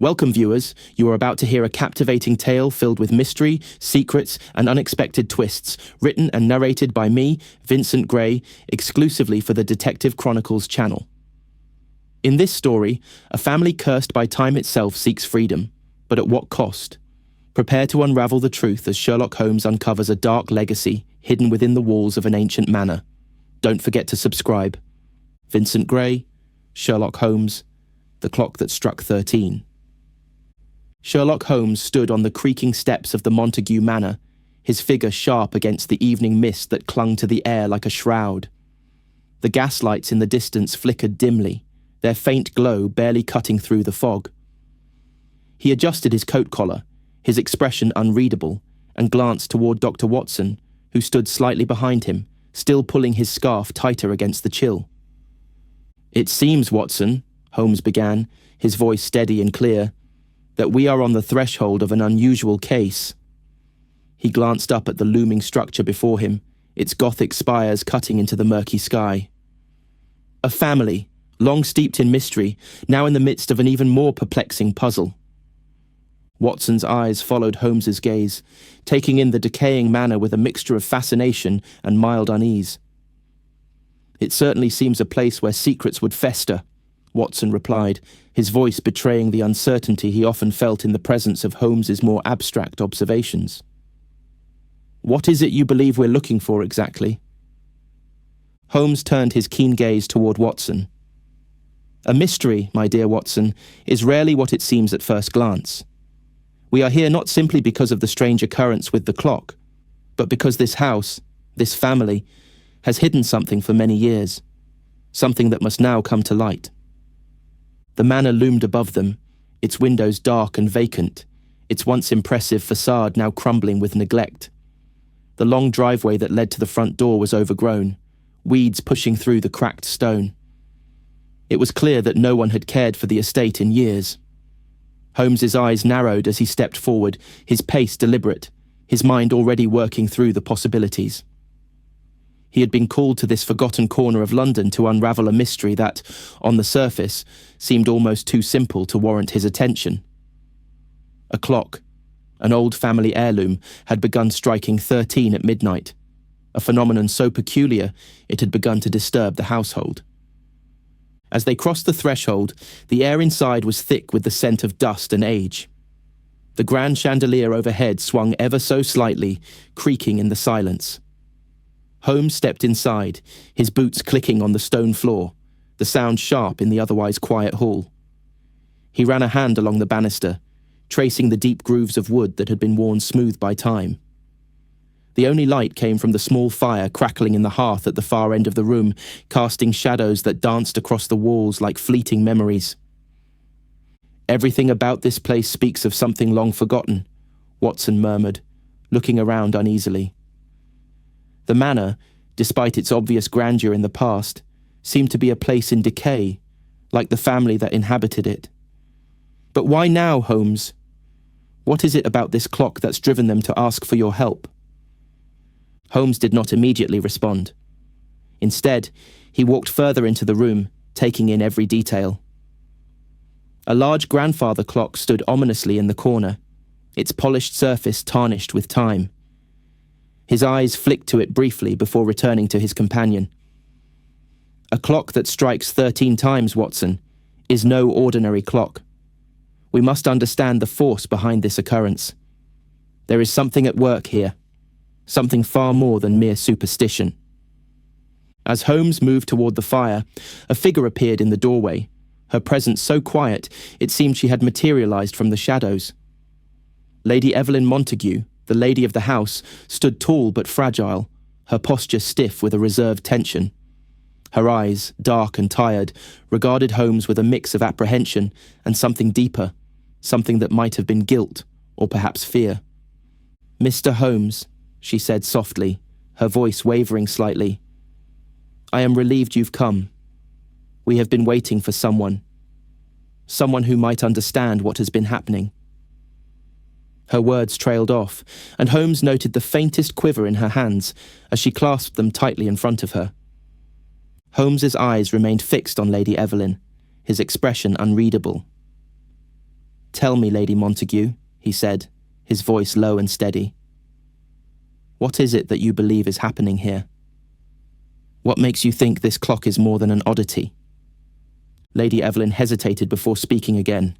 Welcome, viewers. You are about to hear a captivating tale filled with mystery, secrets, and unexpected twists, written and narrated by me, Vincent Gray, exclusively for the Detective Chronicles channel. In this story, a family cursed by time itself seeks freedom, but at what cost? Prepare to unravel the truth as Sherlock Holmes uncovers a dark legacy hidden within the walls of an ancient manor. Don't forget to subscribe. Vincent Gray, Sherlock Holmes, The Clock That Struck 13. Sherlock Holmes stood on the creaking steps of the Montague manor, his figure sharp against the evening mist that clung to the air like a shroud. The gaslights in the distance flickered dimly, their faint glow barely cutting through the fog. He adjusted his coat collar, his expression unreadable, and glanced toward Dr. Watson, who stood slightly behind him, still pulling his scarf tighter against the chill. "It seems, Watson," Holmes began, his voice steady and clear, "that we are on the threshold of an unusual case." He glanced up at the looming structure before him, its Gothic spires cutting into the murky sky. A family, long steeped in mystery, now in the midst of an even more perplexing puzzle. Watson's eyes followed Holmes's gaze, taking in the decaying manor with a mixture of fascination and mild unease. "It certainly seems a place where secrets would fester," Watson replied, his voice betraying the uncertainty he often felt in the presence of Holmes's more abstract observations. "What is it you believe we're looking for exactly?" Holmes turned his keen gaze toward Watson. "A mystery, my dear Watson, is rarely what it seems at first glance. We are here not simply because of the strange occurrence with the clock, but because this house, this family, has hidden something for many years, something that must now come to light." The manor loomed above them, its windows dark and vacant, its once impressive facade now crumbling with neglect. The long driveway that led to the front door was overgrown, weeds pushing through the cracked stone. It was clear that no one had cared for the estate in years. Holmes's eyes narrowed as he stepped forward, his pace deliberate, his mind already working through the possibilities. He had been called to this forgotten corner of London to unravel a mystery that, on the surface, seemed almost too simple to warrant his attention. A clock, an old family heirloom, had begun striking 13 at midnight, a phenomenon so peculiar it had begun to disturb the household. As they crossed the threshold, the air inside was thick with the scent of dust and age. The grand chandelier overhead swung ever so slightly, creaking in the silence. Holmes stepped inside, his boots clicking on the stone floor, the sound sharp in the otherwise quiet hall. He ran a hand along the banister, tracing the deep grooves of wood that had been worn smooth by time. The only light came from the small fire crackling in the hearth at the far end of the room, casting shadows that danced across the walls like fleeting memories. "Everything about this place speaks of something long forgotten," Watson murmured, looking around uneasily. The manor, despite its obvious grandeur in the past, seemed to be a place in decay, like the family that inhabited it. "But why now, Holmes? What is it about this clock that's driven them to ask for your help?" Holmes did not immediately respond. Instead, he walked further into the room, taking in every detail. A large grandfather clock stood ominously in the corner, its polished surface tarnished with time. His eyes flicked to it briefly before returning to his companion. "A clock that strikes 13 times, Watson, is no ordinary clock. We must understand the force behind this occurrence. There is something at work here, something far more than mere superstition." As Holmes moved toward the fire, a figure appeared in the doorway, her presence so quiet it seemed she had materialized from the shadows. Lady Evelyn Montague, the lady of the house, stood tall but fragile, her posture stiff with a reserved tension. Her eyes, dark and tired, regarded Holmes with a mix of apprehension and something deeper, something that might have been guilt or perhaps fear. "Mr. Holmes," she said softly, her voice wavering slightly, "I am relieved you've come. We have been waiting for someone who might understand what has been happening." Her words trailed off, and Holmes noted the faintest quiver in her hands as she clasped them tightly in front of her. Holmes's eyes remained fixed on Lady Evelyn, his expression unreadable. Tell me, Lady Montague, he said, his voice low and steady. What is it that you believe is happening here? What makes you think this clock is more than an oddity? Lady Evelyn hesitated before speaking again.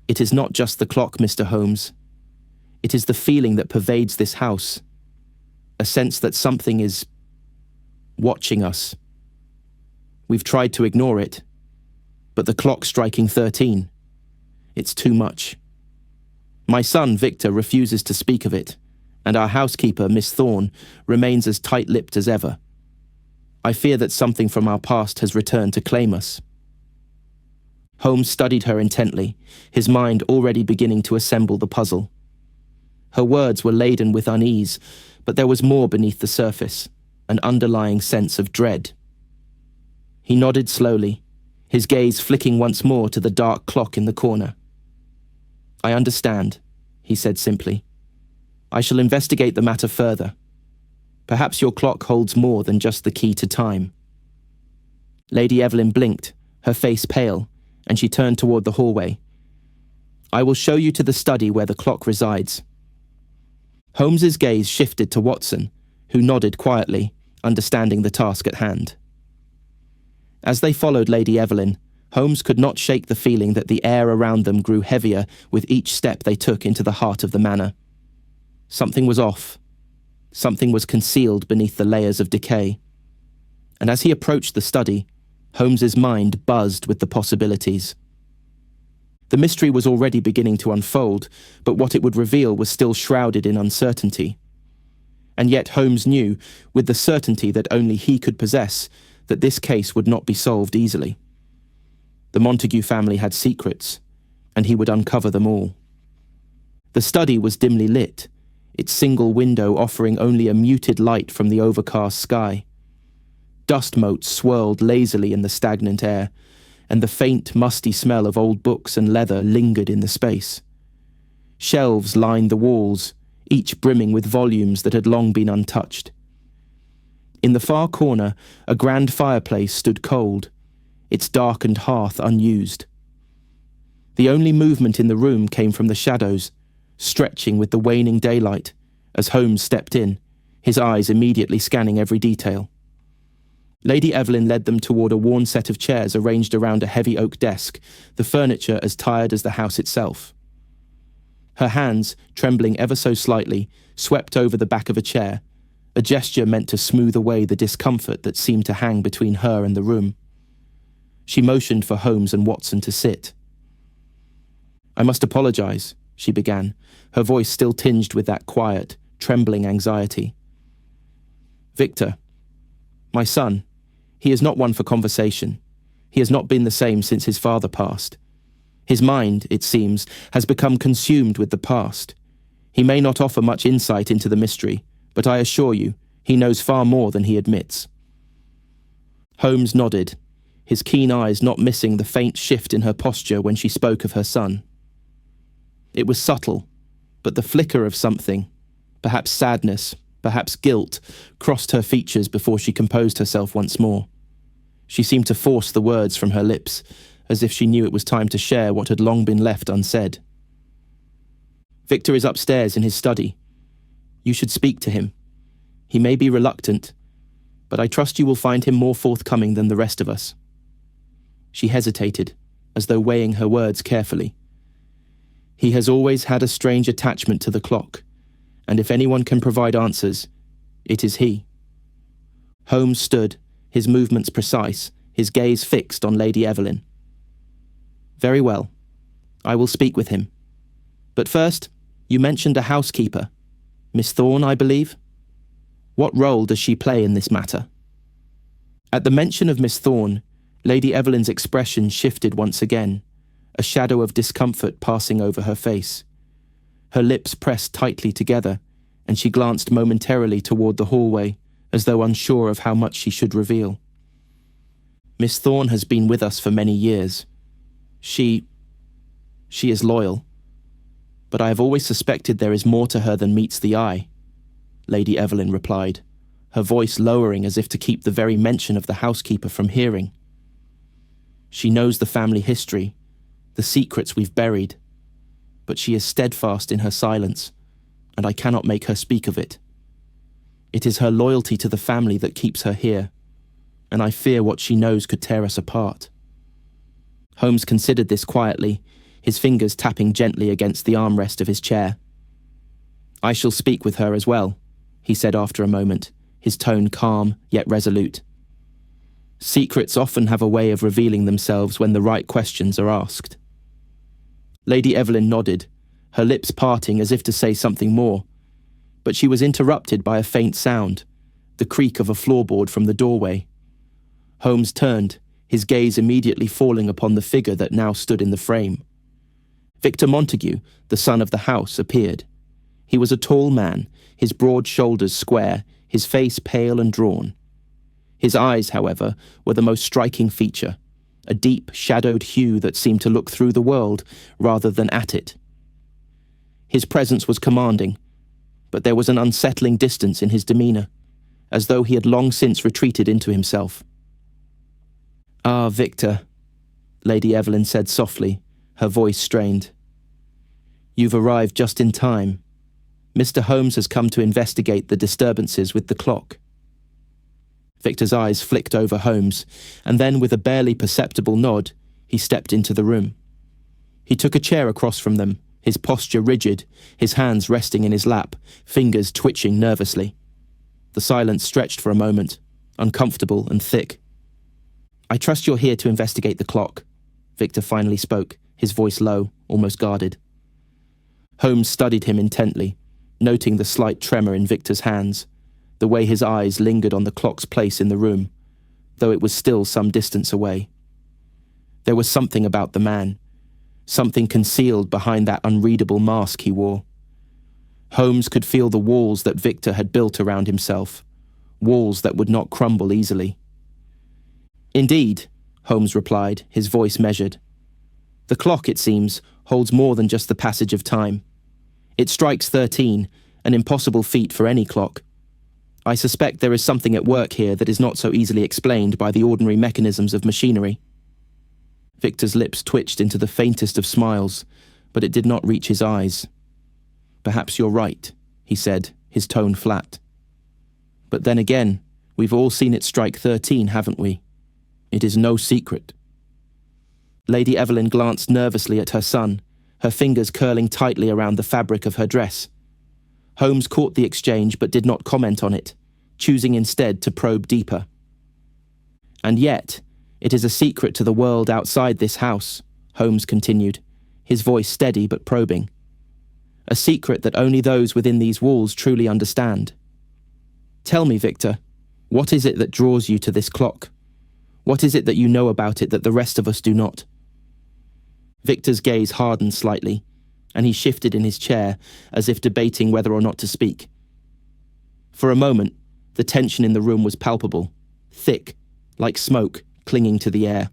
It is not just the clock, Mr. Holmes. It is the feeling that pervades this house. A sense that something is watching us. We've tried to ignore it, but the clock striking 13, it's too much. My son, Victor, refuses to speak of it, and our housekeeper, Miss Thorne, remains as tight-lipped as ever. I fear that something from our past has returned to claim us. Holmes studied her intently, his mind already beginning to assemble the puzzle. Her words were laden with unease, but there was more beneath the surface, an underlying sense of dread. He nodded slowly, his gaze flicking once more to the dark clock in the corner. I understand, he said simply. I shall investigate the matter further. Perhaps your clock holds more than just the key to time. Lady Evelyn blinked, her face pale, and she turned toward the hallway. I will show you to the study where the clock resides. Holmes's gaze shifted to Watson, who nodded quietly, understanding the task at hand. As they followed Lady Evelyn, Holmes could not shake the feeling that the air around them grew heavier with each step they took into the heart of the manor. Something was off. Something was concealed beneath the layers of decay. And as he approached the study, Holmes's mind buzzed with the possibilities. The mystery was already beginning to unfold, but what it would reveal was still shrouded in uncertainty. And yet Holmes knew, with the certainty that only he could possess, that this case would not be solved easily. The Montague family had secrets, and he would uncover them all. The study was dimly lit, its single window offering only a muted light from the overcast sky. Dust motes swirled lazily in the stagnant air, and the faint, musty smell of old books and leather lingered in the space. Shelves lined the walls, each brimming with volumes that had long been untouched. In the far corner, a grand fireplace stood cold, its darkened hearth unused. The only movement in the room came from the shadows, stretching with the waning daylight, as Holmes stepped in, his eyes immediately scanning every detail. Lady Evelyn led them toward a worn set of chairs arranged around a heavy oak desk, the furniture as tired as the house itself. Her hands, trembling ever so slightly, swept over the back of a chair, a gesture meant to smooth away the discomfort that seemed to hang between her and the room. She motioned for Holmes and Watson to sit. I must apologize, she began, her voice still tinged with that quiet, trembling anxiety. Victor, my son, he is not one for conversation. He has not been the same since his father passed. His mind, it seems, has become consumed with the past. He may not offer much insight into the mystery, but I assure you, he knows far more than he admits. Holmes nodded, his keen eyes not missing the faint shift in her posture when she spoke of her son. It was subtle, but the flicker of something, perhaps sadness, perhaps guilt, crossed her features before she composed herself once more. She seemed to force the words from her lips, as if she knew it was time to share what had long been left unsaid. Victor is upstairs in his study. You should speak to him. He may be reluctant, but I trust you will find him more forthcoming than the rest of us. She hesitated, as though weighing her words carefully. He has always had a strange attachment to the clock, and if anyone can provide answers, it is he. Holmes stood, his movements precise, his gaze fixed on Lady Evelyn. Very well. I will speak with him. But first, you mentioned a housekeeper. Miss Thorne, I believe? What role does she play in this matter? At the mention of Miss Thorne, Lady Evelyn's expression shifted once again, a shadow of discomfort passing over her face. Her lips pressed tightly together, and she glanced momentarily toward the hallway, as though unsure of how much she should reveal. Miss Thorne has been with us for many years. She is loyal. But I have always suspected there is more to her than meets the eye, Lady Evelyn replied, her voice lowering as if to keep the very mention of the housekeeper from hearing. She knows the family history, the secrets we've buried. But she is steadfast in her silence, and I cannot make her speak of it. It is her loyalty to the family that keeps her here, and I fear what she knows could tear us apart." Holmes considered this quietly, his fingers tapping gently against the armrest of his chair. "I shall speak with her as well," he said after a moment, his tone calm yet resolute. "Secrets often have a way of revealing themselves when the right questions are asked." Lady Evelyn nodded, her lips parting as if to say something more, but she was interrupted by a faint sound, the creak of a floorboard from the doorway. Holmes turned, his gaze immediately falling upon the figure that now stood in the frame. Victor Montague, the son of the house, appeared. He was a tall man, his broad shoulders square, his face pale and drawn. His eyes, however, were the most striking feature, a deep, shadowed hue that seemed to look through the world rather than at it. His presence was commanding, but there was an unsettling distance in his demeanour, as though he had long since retreated into himself. "Ah, Victor," Lady Evelyn said softly, her voice strained. "You've arrived just in time. Mr. Holmes has come to investigate the disturbances with the clock." Victor's eyes flicked over Holmes, and then with a barely perceptible nod, he stepped into the room. He took a chair across from them, his posture rigid, his hands resting in his lap, fingers twitching nervously. The silence stretched for a moment, uncomfortable and thick. "I trust you're here to investigate the clock," Victor finally spoke, his voice low, almost guarded. Holmes studied him intently, noting the slight tremor in Victor's hands, the way his eyes lingered on the clock's place in the room, though it was still some distance away. There was something about the man, something concealed behind that unreadable mask he wore. Holmes could feel the walls that Victor had built around himself, walls that would not crumble easily. "Indeed," Holmes replied, his voice measured. "The clock, it seems, holds more than just the passage of time. It strikes 13, an impossible feat for any clock. I suspect there is something at work here that is not so easily explained by the ordinary mechanisms of machinery." Victor's lips twitched into the faintest of smiles, but it did not reach his eyes. "Perhaps you're right," he said, his tone flat. "But then again, we've all seen it strike 13, haven't we? It is no secret." Lady Evelyn glanced nervously at her son, her fingers curling tightly around the fabric of her dress. Holmes caught the exchange but did not comment on it, choosing instead to probe deeper. "And yet, it is a secret to the world outside this house," Holmes continued, his voice steady but probing. "A secret that only those within these walls truly understand. Tell me, Victor, what is it that draws you to this clock? What is it that you know about it that the rest of us do not?" Victor's gaze hardened slightly, and he shifted in his chair as if debating whether or not to speak. For a moment, the tension in the room was palpable, thick, like smoke clinging to the air.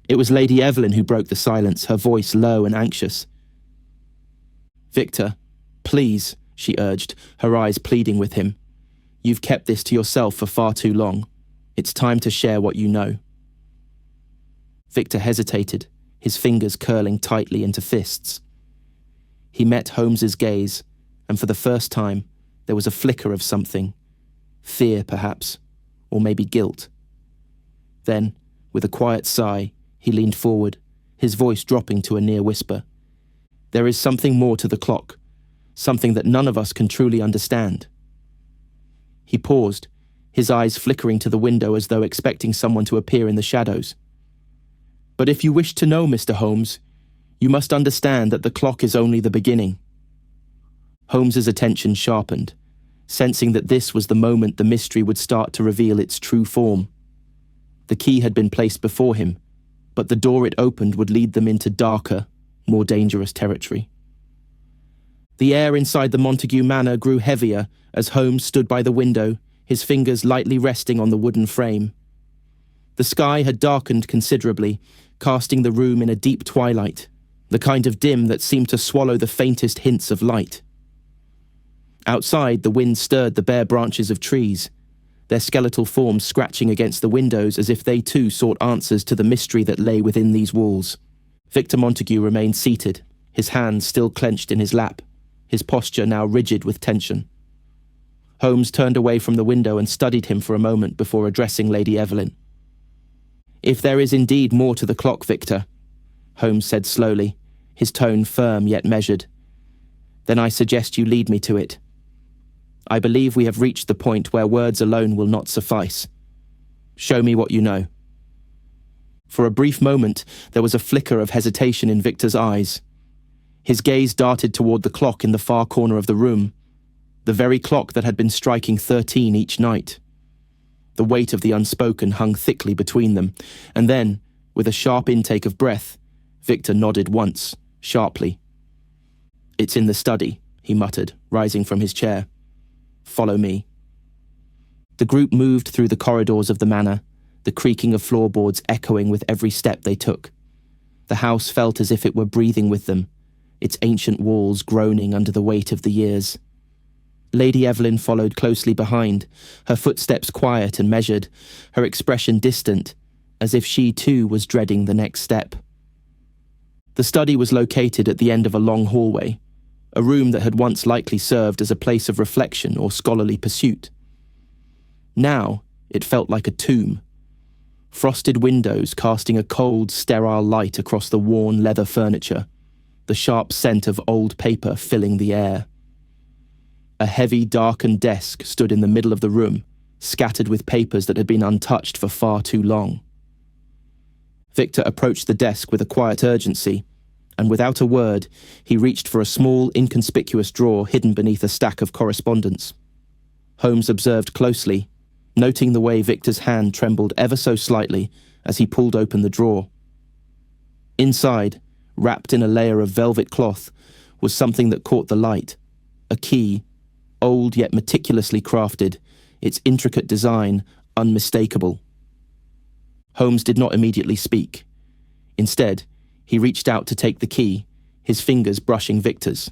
It was Lady Evelyn who broke the silence, her voice low and anxious. "Victor, please," she urged, her eyes pleading with him. "You've kept this to yourself for far too long. It's time to share what you know." Victor hesitated, his fingers curling tightly into fists. He met Holmes's gaze, and for the first time, there was a flicker of something. Fear, perhaps, or maybe guilt. Then, with a quiet sigh, he leaned forward, his voice dropping to a near whisper. "There is something more to the clock, something that none of us can truly understand." He paused, his eyes flickering to the window as though expecting someone to appear in the shadows. "But if you wish to know, Mr. Holmes, you must understand that the clock is only the beginning." Holmes's attention sharpened, sensing that this was the moment the mystery would start to reveal its true form. The key had been placed before him, but the door it opened would lead them into darker, more dangerous territory. The air inside the Montague manor grew heavier as Holmes stood by the window, his fingers lightly resting on the wooden frame. The sky had darkened considerably, casting the room in a deep twilight, the kind of dim that seemed to swallow the faintest hints of light. Outside, the wind stirred the bare branches of trees, their skeletal forms scratching against the windows as if they too sought answers to the mystery that lay within these walls. Victor Montague remained seated, his hands still clenched in his lap, his posture now rigid with tension. Holmes turned away from the window and studied him for a moment before addressing Lady Evelyn. "If there is indeed more to the clock, Victor," Holmes said slowly, his tone firm yet measured, "then I suggest you lead me to it. I believe we have reached the point where words alone will not suffice. Show me what you know." For a brief moment, there was a flicker of hesitation in Victor's eyes. His gaze darted toward the clock in the far corner of the room, the very clock that had been striking 13 each night. The weight of the unspoken hung thickly between them, and then, with a sharp intake of breath, Victor nodded once, sharply. "It's in the study," he muttered, rising from his chair. "Follow me." The group moved through the corridors of the manor, the creaking of floorboards echoing with every step they took. The house felt as if it were breathing with them, its ancient walls groaning under the weight of the years. Lady Evelyn followed closely behind, her footsteps quiet and measured, her expression distant, as if she too was dreading the next step. The study was located at the end of a long hallway, a room that had once likely served as a place of reflection or scholarly pursuit. Now, it felt like a tomb. Frosted windows casting a cold, sterile light across the worn leather furniture, the sharp scent of old paper filling the air. A heavy, darkened desk stood in the middle of the room, scattered with papers that had been untouched for far too long. Victor approached the desk with a quiet urgency, and without a word, he reached for a small, inconspicuous drawer hidden beneath a stack of correspondence. Holmes observed closely, noting the way Victor's hand trembled ever so slightly as he pulled open the drawer. Inside, wrapped in a layer of velvet cloth, was something that caught the light, a key, old yet meticulously crafted, its intricate design unmistakable. Holmes did not immediately speak. Instead, he reached out to take the key, his fingers brushing Victor's.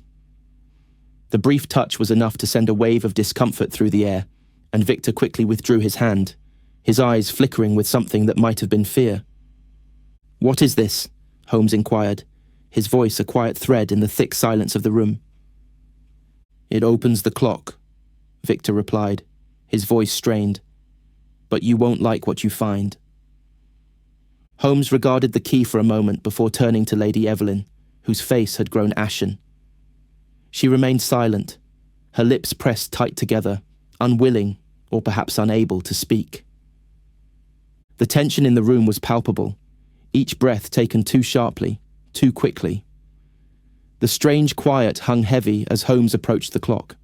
The brief touch was enough to send a wave of discomfort through the air, and Victor quickly withdrew his hand, his eyes flickering with something that might have been fear. "What is this?" Holmes inquired, his voice a quiet thread in the thick silence of the room. "It opens the clock," Victor replied, his voice strained. "But you won't like what you find." Holmes regarded the key for a moment before turning to Lady Evelyn, whose face had grown ashen. She remained silent, her lips pressed tight together, unwilling, or perhaps unable, to speak. The tension in the room was palpable, each breath taken too sharply, too quickly. The strange quiet hung heavy as Holmes approached the clock.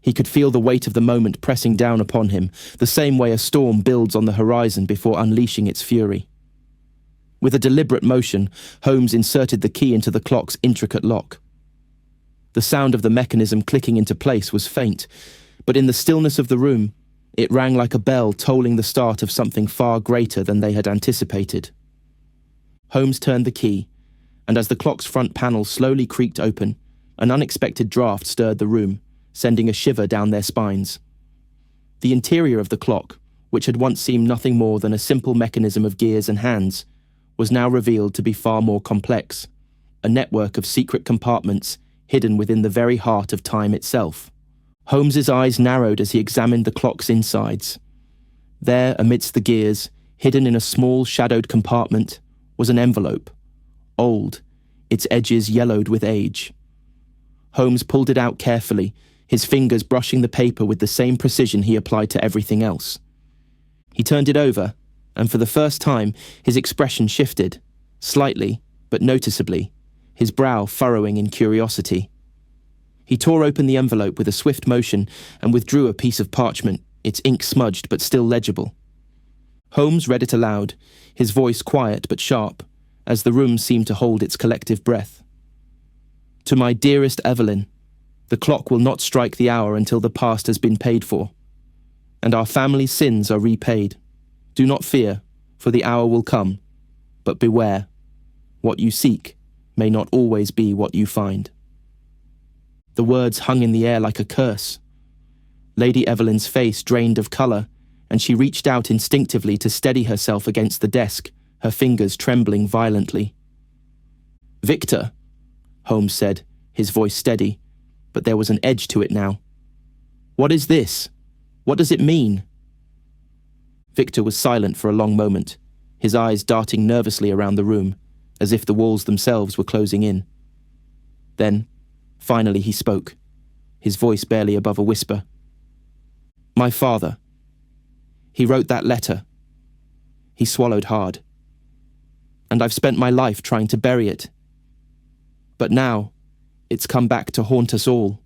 He could feel the weight of the moment pressing down upon him, the same way a storm builds on the horizon before unleashing its fury. With a deliberate motion, Holmes inserted the key into the clock's intricate lock. The sound of the mechanism clicking into place was faint, but in the stillness of the room, it rang like a bell tolling the start of something far greater than they had anticipated. Holmes turned the key, and as the clock's front panel slowly creaked open, an unexpected draft stirred the room, sending a shiver down their spines. The interior of the clock, which had once seemed nothing more than a simple mechanism of gears and hands, was now revealed to be far more complex, a network of secret compartments hidden within the very heart of time itself. Holmes's eyes narrowed as he examined the clock's insides. There, amidst the gears, hidden in a small shadowed compartment, was an envelope, old, its edges yellowed with age. Holmes pulled it out carefully, his fingers brushing the paper with the same precision he applied to everything else. He turned it over, and for the first time, his expression shifted, slightly, but noticeably, his brow furrowing in curiosity. He tore open the envelope with a swift motion and withdrew a piece of parchment, its ink smudged but still legible. Holmes read it aloud, his voice quiet but sharp, as the room seemed to hold its collective breath. "To my dearest Evelyn, the clock will not strike the hour until the past has been paid for, and our family's sins are repaid. Do not fear, for the hour will come, but beware. What you seek may not always be what you find." The words hung in the air like a curse. Lady Evelyn's face drained of colour, and she reached out instinctively to steady herself against the desk, her fingers trembling violently. "Victor," Holmes said, his voice steady, but there was an edge to it now. "What is this? What does it mean?" Victor was silent for a long moment, his eyes darting nervously around the room, as if the walls themselves were closing in. Then, finally he spoke, his voice barely above a whisper. "My father. He wrote that letter." He swallowed hard. "And I've spent my life trying to bury it. But now, it's come back to haunt us all."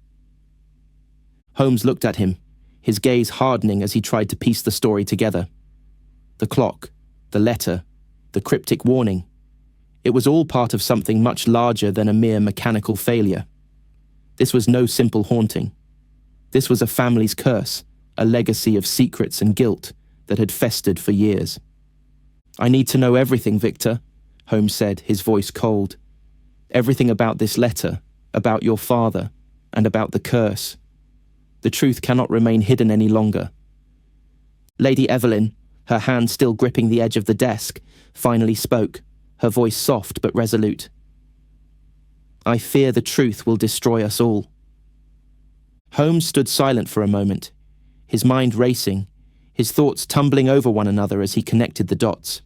Holmes looked at him, his gaze hardening as he tried to piece the story together. The clock, the letter, the cryptic warning. It was all part of something much larger than a mere mechanical failure. This was no simple haunting. This was a family's curse, a legacy of secrets and guilt that had festered for years. "I need to know everything, Victor," Holmes said, his voice cold. "Everything about this letter, about your father, and about the curse. The truth cannot remain hidden any longer." Lady Evelyn, her hand still gripping the edge of the desk, finally spoke, her voice soft but resolute. "I fear the truth will destroy us all." Holmes stood silent for a moment, his mind racing, his thoughts tumbling over one another as he connected the dots.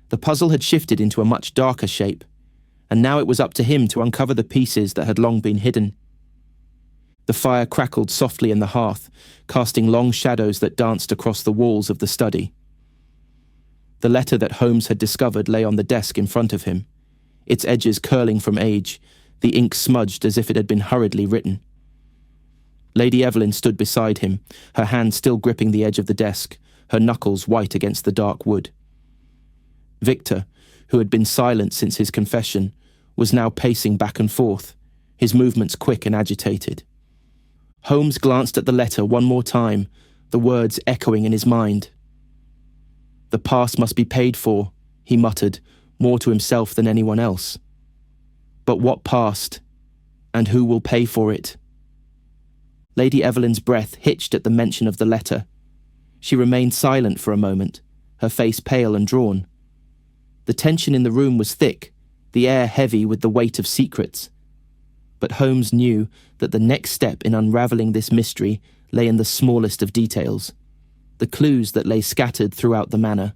The puzzle had shifted into a much darker shape, and now it was up to him to uncover the pieces that had long been hidden. The fire crackled softly in the hearth, casting long shadows that danced across the walls of the study. The letter that Holmes had discovered lay on the desk in front of him, its edges curling from age, the ink smudged as if it had been hurriedly written. Lady Evelyn stood beside him, her hand still gripping the edge of the desk, her knuckles white against the dark wood. Victor, who had been silent since his confession, was now pacing back and forth, his movements quick and agitated. Holmes glanced at the letter one more time, the words echoing in his mind. "The past must be paid for," he muttered, more to himself than anyone else. "But what past? And who will pay for it?" Lady Evelyn's breath hitched at the mention of the letter. She remained silent for a moment, her face pale and drawn. The tension in the room was thick, the air heavy with the weight of secrets. But Holmes knew that the next step in unravelling this mystery lay in the smallest of details, the clues that lay scattered throughout the manor.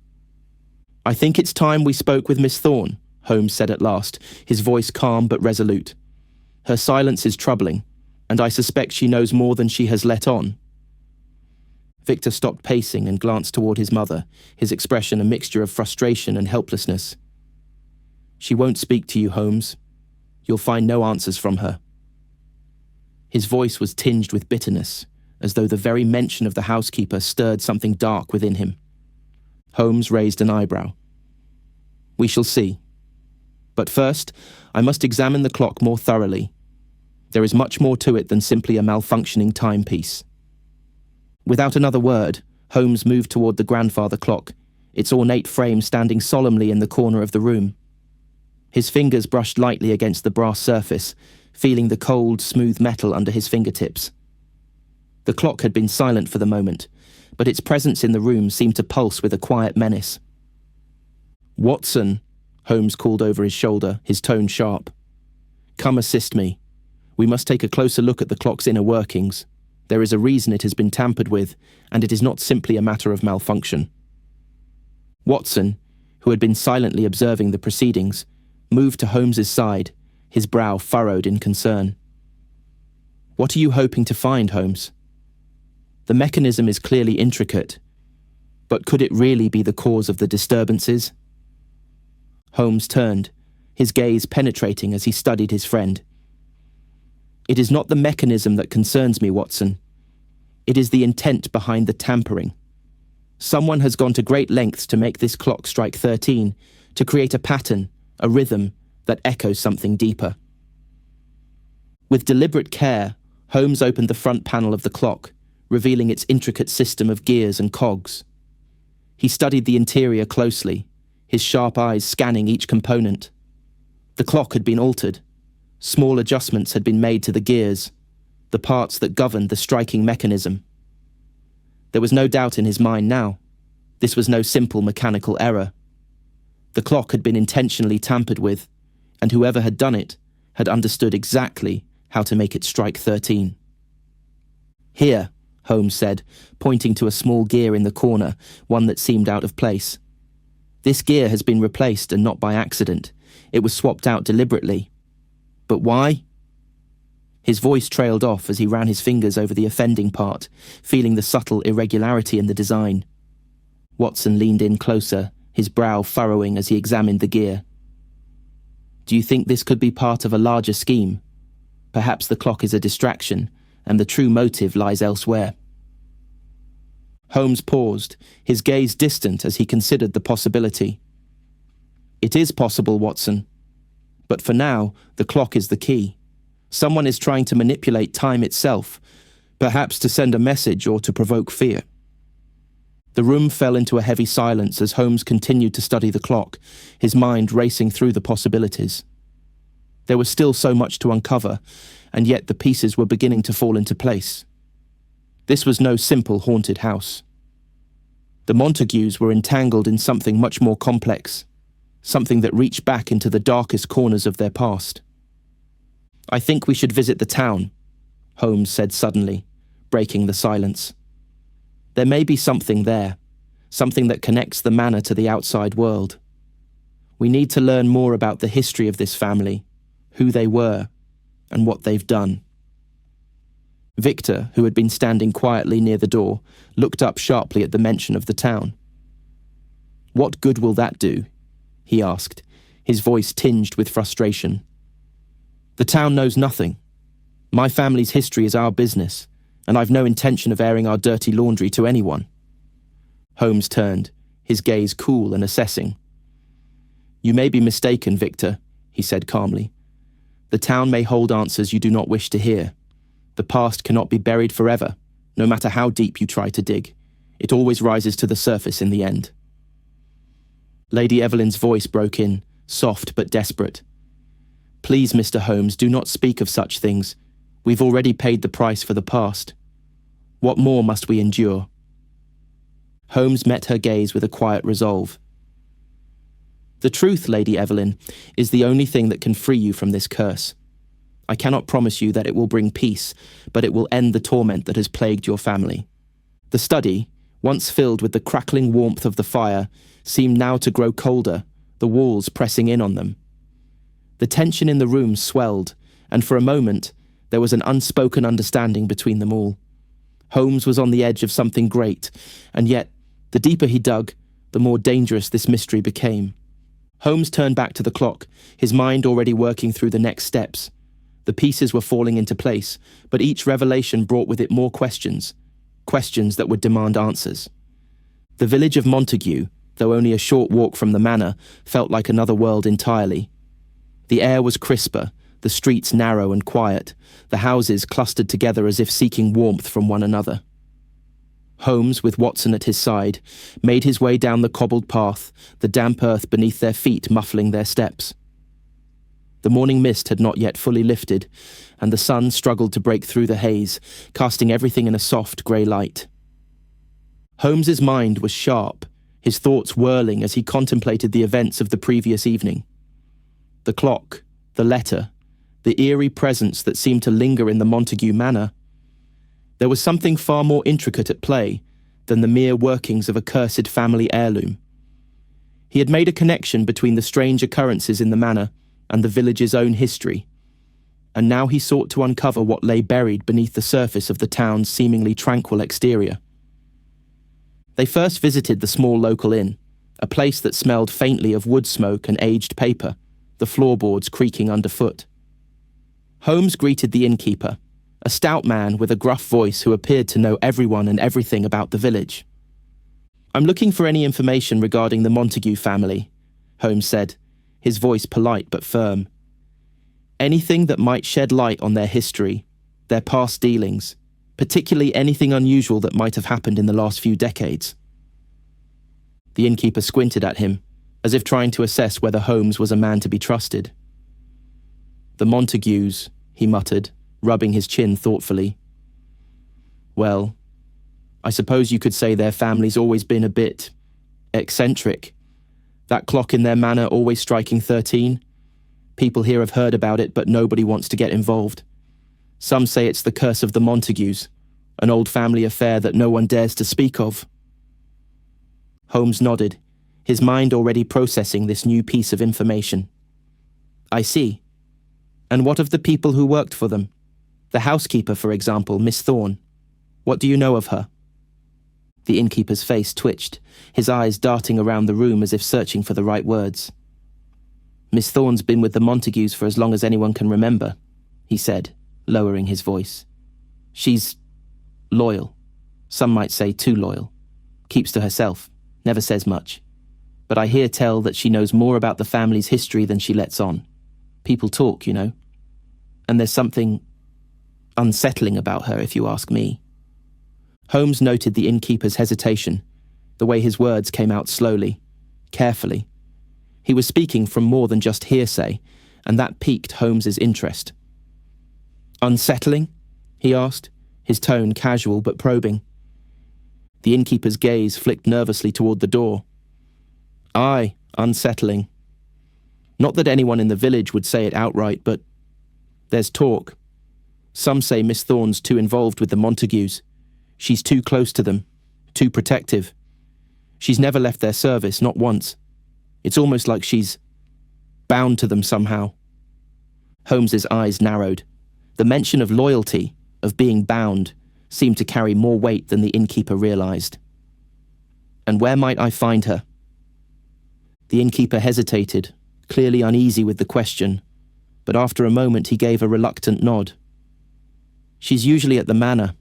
"I think it's time we spoke with Miss Thorne," Holmes said at last, his voice calm but resolute. "Her silence is troubling, and I suspect she knows more than she has let on." Victor stopped pacing and glanced toward his mother, his expression a mixture of frustration and helplessness. "She won't speak to you, Holmes. You'll find no answers from her." His voice was tinged with bitterness, as though the very mention of the housekeeper stirred something dark within him. Holmes raised an eyebrow. "We shall see. But first, I must examine the clock more thoroughly. There is much more to it than simply a malfunctioning timepiece." Without another word, Holmes moved toward the grandfather clock, its ornate frame standing solemnly in the corner of the room. His fingers brushed lightly against the brass surface, feeling the cold, smooth metal under his fingertips. The clock had been silent for the moment, but its presence in the room seemed to pulse with a quiet menace. "Watson," Holmes called over his shoulder, his tone sharp. "Come assist me. We must take a closer look at the clock's inner workings. There is a reason it has been tampered with, and it is not simply a matter of malfunction." Watson, who had been silently observing the proceedings, moved to Holmes's side, his brow furrowed in concern. "What are you hoping to find, Holmes? The mechanism is clearly intricate, but could it really be the cause of the disturbances?" Holmes turned, his gaze penetrating as he studied his friend. "It is not the mechanism that concerns me, Watson. It is the intent behind the tampering. Someone has gone to great lengths to make this clock strike 13, to create a pattern, a rhythm that echoes something deeper." With deliberate care, Holmes opened the front panel of the clock, revealing its intricate system of gears and cogs. He studied the interior closely, his sharp eyes scanning each component. The clock had been altered. Small adjustments had been made to the gears, the parts that governed the striking mechanism. There was no doubt in his mind now. This was no simple mechanical error. The clock had been intentionally tampered with, and whoever had done it had understood exactly how to make it strike 13. "Here," Holmes said, pointing to a small gear in the corner, one that seemed out of place. "This gear has been replaced, and not by accident. It was swapped out deliberately. But why?" His voice trailed off as he ran his fingers over the offending part, feeling the subtle irregularity in the design. Watson leaned in closer, his brow furrowing as he examined the gear. "Do you think this could be part of a larger scheme? Perhaps the clock is a distraction, and the true motive lies elsewhere." Holmes paused, his gaze distant as he considered the possibility. "It is possible, Watson. But for now, the clock is the key. Someone is trying to manipulate time itself, perhaps to send a message or to provoke fear." The room fell into a heavy silence as Holmes continued to study the clock, his mind racing through the possibilities. There was still so much to uncover, and yet the pieces were beginning to fall into place. This was no simple haunted house. The Montagues were entangled in something much more complex, something that reached back into the darkest corners of their past. "I think we should visit the town," Holmes said suddenly, breaking the silence. "There may be something there, something that connects the manor to the outside world. We need to learn more about the history of this family, who they were, and what they've done." Victor, who had been standing quietly near the door, looked up sharply at the mention of the town. "What good will that do?" he asked, his voice tinged with frustration. "The town knows nothing. My family's history is our business, and I've no intention of airing our dirty laundry to anyone." Holmes turned, his gaze cool and assessing. "You may be mistaken, Victor," he said calmly. "The town may hold answers you do not wish to hear. The past cannot be buried forever, no matter how deep you try to dig. It always rises to the surface in the end." Lady Evelyn's voice broke in, soft but desperate. "Please, Mr. Holmes, do not speak of such things. We've already paid the price for the past. What more must we endure?" Holmes met her gaze with a quiet resolve. "The truth, Lady Evelyn, is the only thing that can free you from this curse. I cannot promise you that it will bring peace, but it will end the torment that has plagued your family." The study, once filled with the crackling warmth of the fire, seemed now to grow colder, the walls pressing in on them. The tension in the room swelled, and for a moment, there was an unspoken understanding between them all. Holmes was on the edge of something great, and yet, the deeper he dug, the more dangerous this mystery became. Holmes turned back to the clock, his mind already working through the next steps. The pieces were falling into place, but each revelation brought with it more questions that would demand answers. The village of Montague, though only a short walk from the manor, felt like another world entirely. The air was crisper, the streets narrow and quiet, the houses clustered together as if seeking warmth from one another. Holmes, with Watson at his side, made his way down the cobbled path, the damp earth beneath their feet muffling their steps. The morning mist had not yet fully lifted, and the sun struggled to break through the haze, casting everything in a soft grey light. Holmes's mind was sharp, his thoughts whirling as he contemplated the events of the previous evening. The clock, the letter, the eerie presence that seemed to linger in the Montague manor. There was something far more intricate at play than the mere workings of a cursed family heirloom. He had made a connection between the strange occurrences in the manor and the village's own history, and now he sought to uncover what lay buried beneath the surface of the town's seemingly tranquil exterior. They first visited the small local inn, a place that smelled faintly of wood smoke and aged paper, the floorboards creaking underfoot. Holmes greeted the innkeeper, a stout man with a gruff voice who appeared to know everyone and everything about the village. "I'm looking for any information regarding the Montague family," Holmes said, his voice polite but firm. "Anything that might shed light on their history, their past dealings, particularly anything unusual that might have happened in the last few decades." The innkeeper squinted at him, as if trying to assess whether Holmes was a man to be trusted. "The Montagues," he muttered, rubbing his chin thoughtfully. "Well, I suppose you could say their family's always been a bit eccentric. That clock in their manor always striking 13. People here have heard about it, but nobody wants to get involved. Some say it's the curse of the Montagues, an old family affair that no one dares to speak of. Holmes nodded, his mind already processing this new piece of information. I see. And what of the people who worked for them? The housekeeper, for example, Miss Thorne. What do you know of her? The innkeeper's face twitched, his eyes darting around the room as if searching for the right words. Miss Thorne's been with the Montagues for as long as anyone can remember, he said, lowering his voice. She's loyal. Some might say too loyal. Keeps to herself, never says much. But I hear tell that she knows more about the family's history than she lets on. People talk, you know. And there's something unsettling about her, if you ask me. Holmes noted the innkeeper's hesitation, the way his words came out slowly, carefully. He was speaking from more than just hearsay, and that piqued Holmes's interest. Unsettling? He asked, his tone casual but probing. The innkeeper's gaze flicked nervously toward the door. Aye, unsettling. Not that anyone in the village would say it outright, but there's talk. Some say Miss Thorne's too involved with the Montagues. She's too close to them, too protective. She's never left their service, not once. It's almost like she's bound to them somehow. Holmes's eyes narrowed. The mention of loyalty, of being bound, seemed to carry more weight than the innkeeper realized. And where might I find her? The innkeeper hesitated, clearly uneasy with the question, but after a moment he gave a reluctant nod. She's usually at the manor.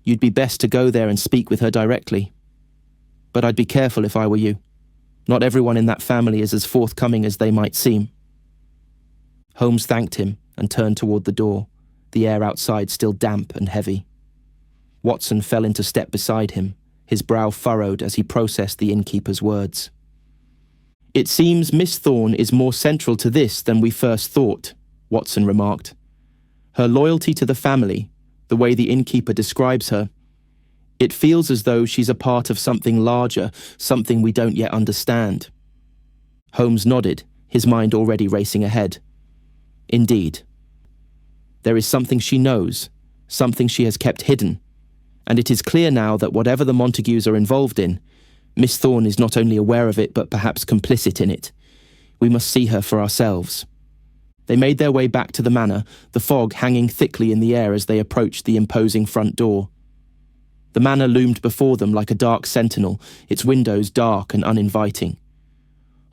You'd be best to go there and speak with her directly. But I'd be careful if I were you. Not everyone in that family is as forthcoming as they might seem. Holmes thanked him and turned toward the door, the air outside still damp and heavy. Watson fell into step beside him, his brow furrowed as he processed the innkeeper's words. It seems Miss Thorne is more central to this than we first thought, Watson remarked. Her loyalty to the family, the way the innkeeper describes her, it feels as though she's a part of something larger, something we don't yet understand. Holmes nodded, his mind already racing ahead. Indeed. There is something she knows, something she has kept hidden, and it is clear now that whatever the Montagues are involved in, Miss Thorne is not only aware of it but perhaps complicit in it. We must see her for ourselves. They made their way back to the manor, the fog hanging thickly in the air as they approached the imposing front door. The manor loomed before them like a dark sentinel, its windows dark and uninviting.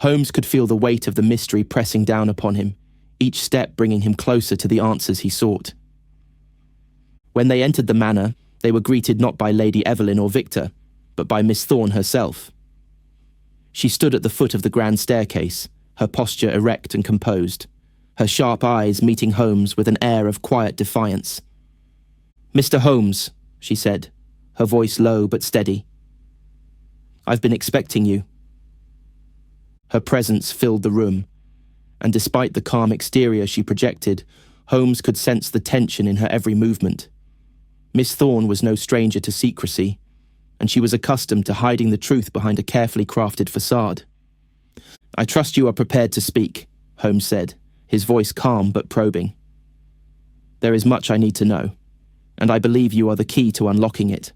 Holmes could feel the weight of the mystery pressing down upon him, each step bringing him closer to the answers he sought. When they entered the manor, they were greeted not by Lady Evelyn or Victor, but by Miss Thorne herself. She stood at the foot of the grand staircase, her posture erect and composed, her sharp eyes meeting Holmes with an air of quiet defiance. "Mr. Holmes," she said, her voice low but steady. "I've been expecting you." Her presence filled the room, and despite the calm exterior she projected, Holmes could sense the tension in her every movement. Miss Thorne was no stranger to secrecy, and she was accustomed to hiding the truth behind a carefully crafted facade. "I trust you are prepared to speak," Holmes said, his voice calm but probing. "There is much I need to know, and I believe you are the key to unlocking it."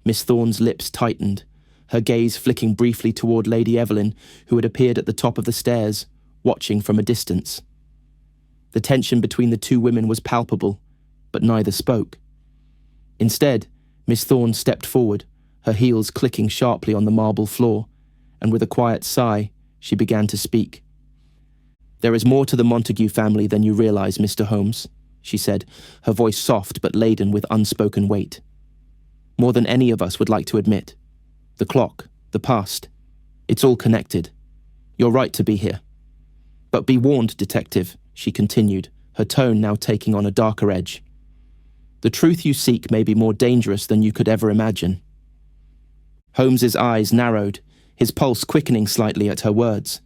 Miss Thorne's lips tightened, her gaze flicking briefly toward Lady Evelyn, who had appeared at the top of the stairs, watching from a distance. The tension between the two women was palpable, but neither spoke. Instead, Miss Thorne stepped forward, her heels clicking sharply on the marble floor, and with a quiet sigh, she began to speak. "There is more to the Montague family than you realize, Mr. Holmes," she said, her voice soft but laden with unspoken weight. "More than any of us would like to admit. The clock, the past, it's all connected. You're right to be here. But be warned, detective," she continued, her tone now taking on a darker edge. "The truth you seek may be more dangerous than you could ever imagine." Holmes's eyes narrowed, his pulse quickening slightly at her words.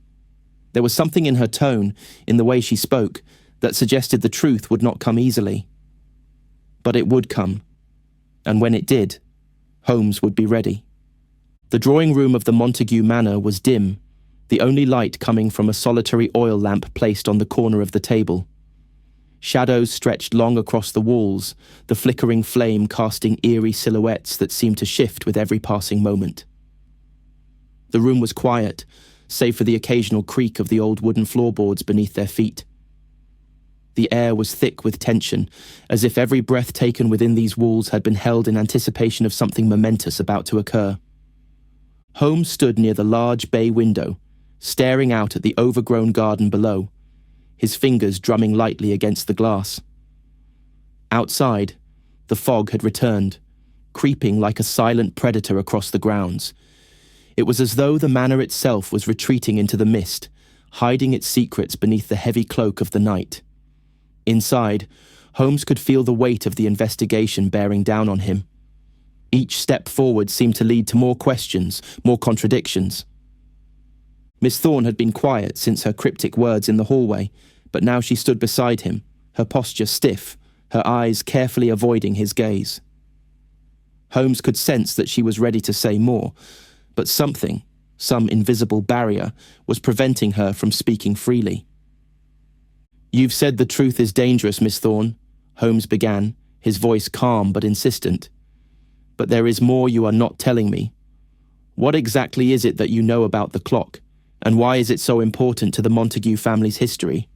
There was something in her tone, in the way she spoke, that suggested the truth would not come easily. But it would come, and when it did, Holmes would be ready. The drawing room of the Montague manor was dim, the only light coming from a solitary oil lamp placed on the corner of the table. Shadows stretched long across the walls, the flickering flame casting eerie silhouettes that seemed to shift with every passing moment. The room was quiet, save for the occasional creak of the old wooden floorboards beneath their feet. The air was thick with tension, as if every breath taken within these walls had been held in anticipation of something momentous about to occur. Holmes stood near the large bay window, staring out at the overgrown garden below, his fingers drumming lightly against the glass. Outside, the fog had returned, creeping like a silent predator across the grounds. It was as though the manor itself was retreating into the mist, hiding its secrets beneath the heavy cloak of the night. Inside, Holmes could feel the weight of the investigation bearing down on him. Each step forward seemed to lead to more questions, more contradictions. Miss Thorne had been quiet since her cryptic words in the hallway, but now she stood beside him, her posture stiff, her eyes carefully avoiding his gaze. Holmes could sense that she was ready to say more, but something, some invisible barrier, was preventing her from speaking freely. "You've said the truth is dangerous, Miss Thorne," Holmes began, his voice calm but insistent. "But there is more you are not telling me. What exactly is it that you know about the clock, and why is it so important to the Montague family's history?"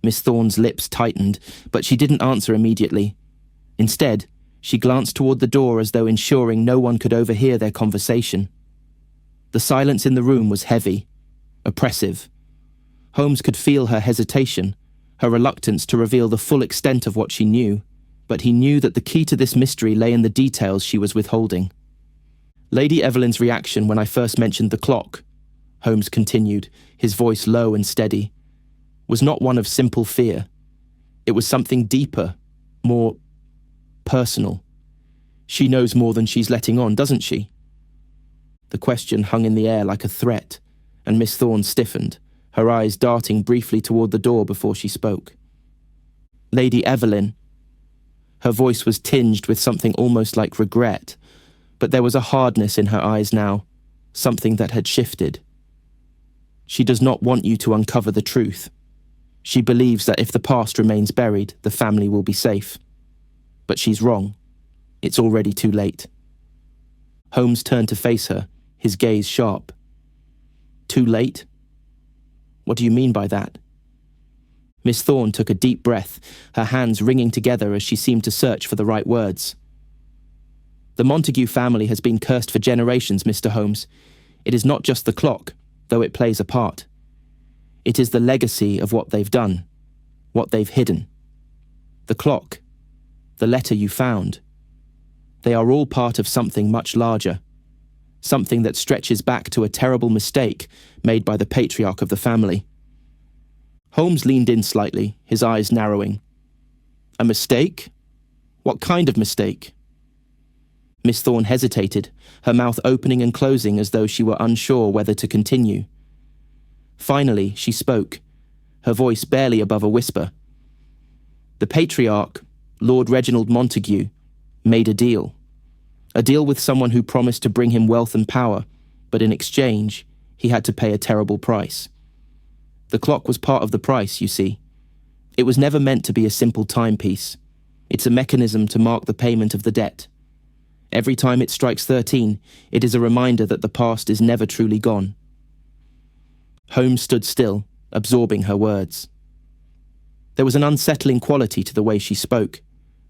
Miss Thorne's lips tightened, but she didn't answer immediately. Instead, she glanced toward the door as though ensuring no one could overhear their conversation. The silence in the room was heavy, oppressive. Holmes could feel her hesitation, her reluctance to reveal the full extent of what she knew, but he knew that the key to this mystery lay in the details she was withholding. "Lady Evelyn's reaction when I first mentioned the clock," Holmes continued, his voice low and steady, "was not one of simple fear. It was something deeper, more personal. She knows more than she's letting on, doesn't she?" The question hung in the air like a threat, and Miss Thorne stiffened, her eyes darting briefly toward the door before she spoke. "Lady Evelyn." Her voice was tinged with something almost like regret, but there was a hardness in her eyes now, something that had shifted. "She does not want you to uncover the truth. She believes that if the past remains buried, the family will be safe. But she's wrong. It's already too late." Holmes turned to face her, his gaze sharp. "Too late? What do you mean by that?" Miss Thorne took a deep breath, her hands wringing together as she seemed to search for the right words. "The Montague family has been cursed for generations, Mr. Holmes. It is not just the clock, though it plays a part. It is the legacy of what they've done, what they've hidden. The clock, the letter you found. They are all part of something much larger, something that stretches back to a terrible mistake made by the patriarch of the family." Holmes leaned in slightly, his eyes narrowing. "A mistake? What kind of mistake?" Miss Thorne hesitated, her mouth opening and closing as though she were unsure whether to continue. Finally, she spoke, her voice barely above a whisper. "The patriarch, Lord Reginald Montague, made a deal with someone who promised to bring him wealth and power, but in exchange, he had to pay a terrible price. The clock was part of the price, you see. It was never meant to be a simple timepiece. It's a mechanism to mark the payment of the debt. Every time it strikes 13, it is a reminder that the past is never truly gone." Holmes stood still, absorbing her words. There was an unsettling quality to the way she spoke,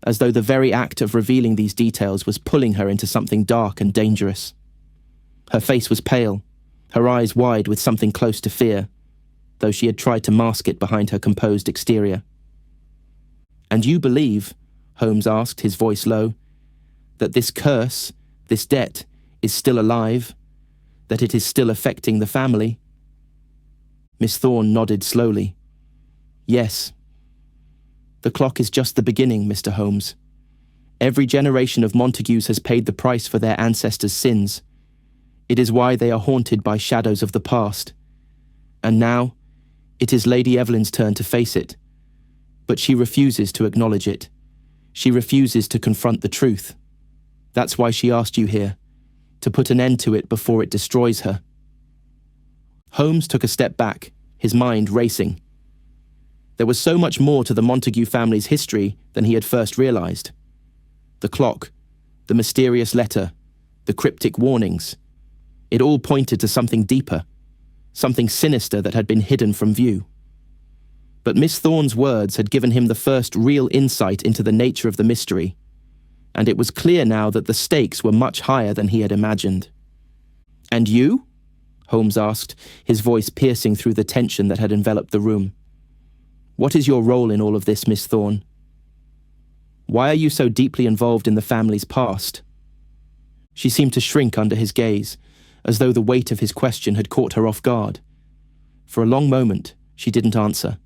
as though the very act of revealing these details was pulling her into something dark and dangerous. Her face was pale, her eyes wide with something close to fear, though she had tried to mask it behind her composed exterior. "And you believe," Holmes asked, his voice low, "that this curse, this debt, is still alive, that it is still affecting the family?" Miss Thorne nodded slowly. "Yes. The clock is just the beginning, Mr. Holmes. Every generation of Montagues has paid the price for their ancestors' sins. It is why they are haunted by shadows of the past. And now, it is Lady Evelyn's turn to face it. But she refuses to acknowledge it. She refuses to confront the truth. That's why she asked you here, to put an end to it before it destroys her." Holmes took a step back, his mind racing. There was so much more to the Montague family's history than he had first realized. The clock, the mysterious letter, the cryptic warnings. It all pointed to something deeper, something sinister that had been hidden from view. But Miss Thorne's words had given him the first real insight into the nature of the mystery, and it was clear now that the stakes were much higher than he had imagined. "And you?" Holmes asked, his voice piercing through the tension that had enveloped the room. "What is your role in all of this, Miss Thorne? Why are you so deeply involved in the family's past?" She seemed to shrink under his gaze, as though the weight of his question had caught her off guard. For a long moment, she didn't answer.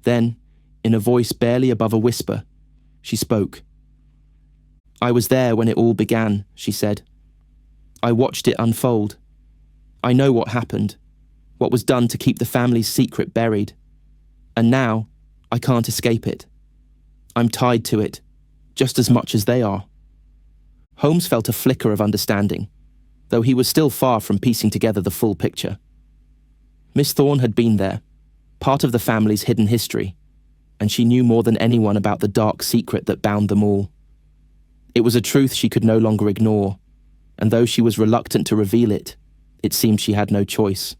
Then, in a voice barely above a whisper, she spoke. "I was there when it all began," she said. "I watched it unfold. I know what happened, what was done to keep the family's secret buried. And now, I can't escape it. I'm tied to it, just as much as they are." Holmes felt a flicker of understanding, though he was still far from piecing together the full picture. Miss Thorne had been there, part of the family's hidden history, and she knew more than anyone about the dark secret that bound them all. It was a truth she could no longer ignore, and though she was reluctant to reveal it, it seemed she had no choice.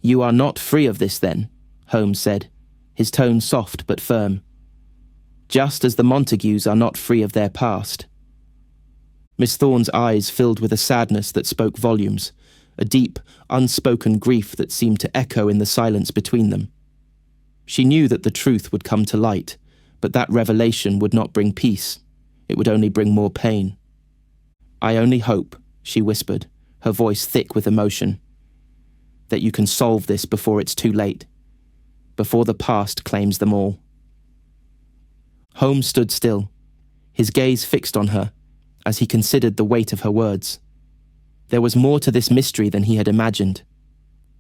"You are not free of this, then," Holmes said, his tone soft but firm. "Just as the Montagues are not free of their past." Miss Thorne's eyes filled with a sadness that spoke volumes, a deep, unspoken grief that seemed to echo in the silence between them. She knew that the truth would come to light, but that revelation would not bring peace. It would only bring more pain. "I only hope," she whispered, her voice thick with emotion, "that you can solve this before it's too late, before the past claims them all." Holmes stood still, his gaze fixed on her, as he considered the weight of her words. There was more to this mystery than he had imagined.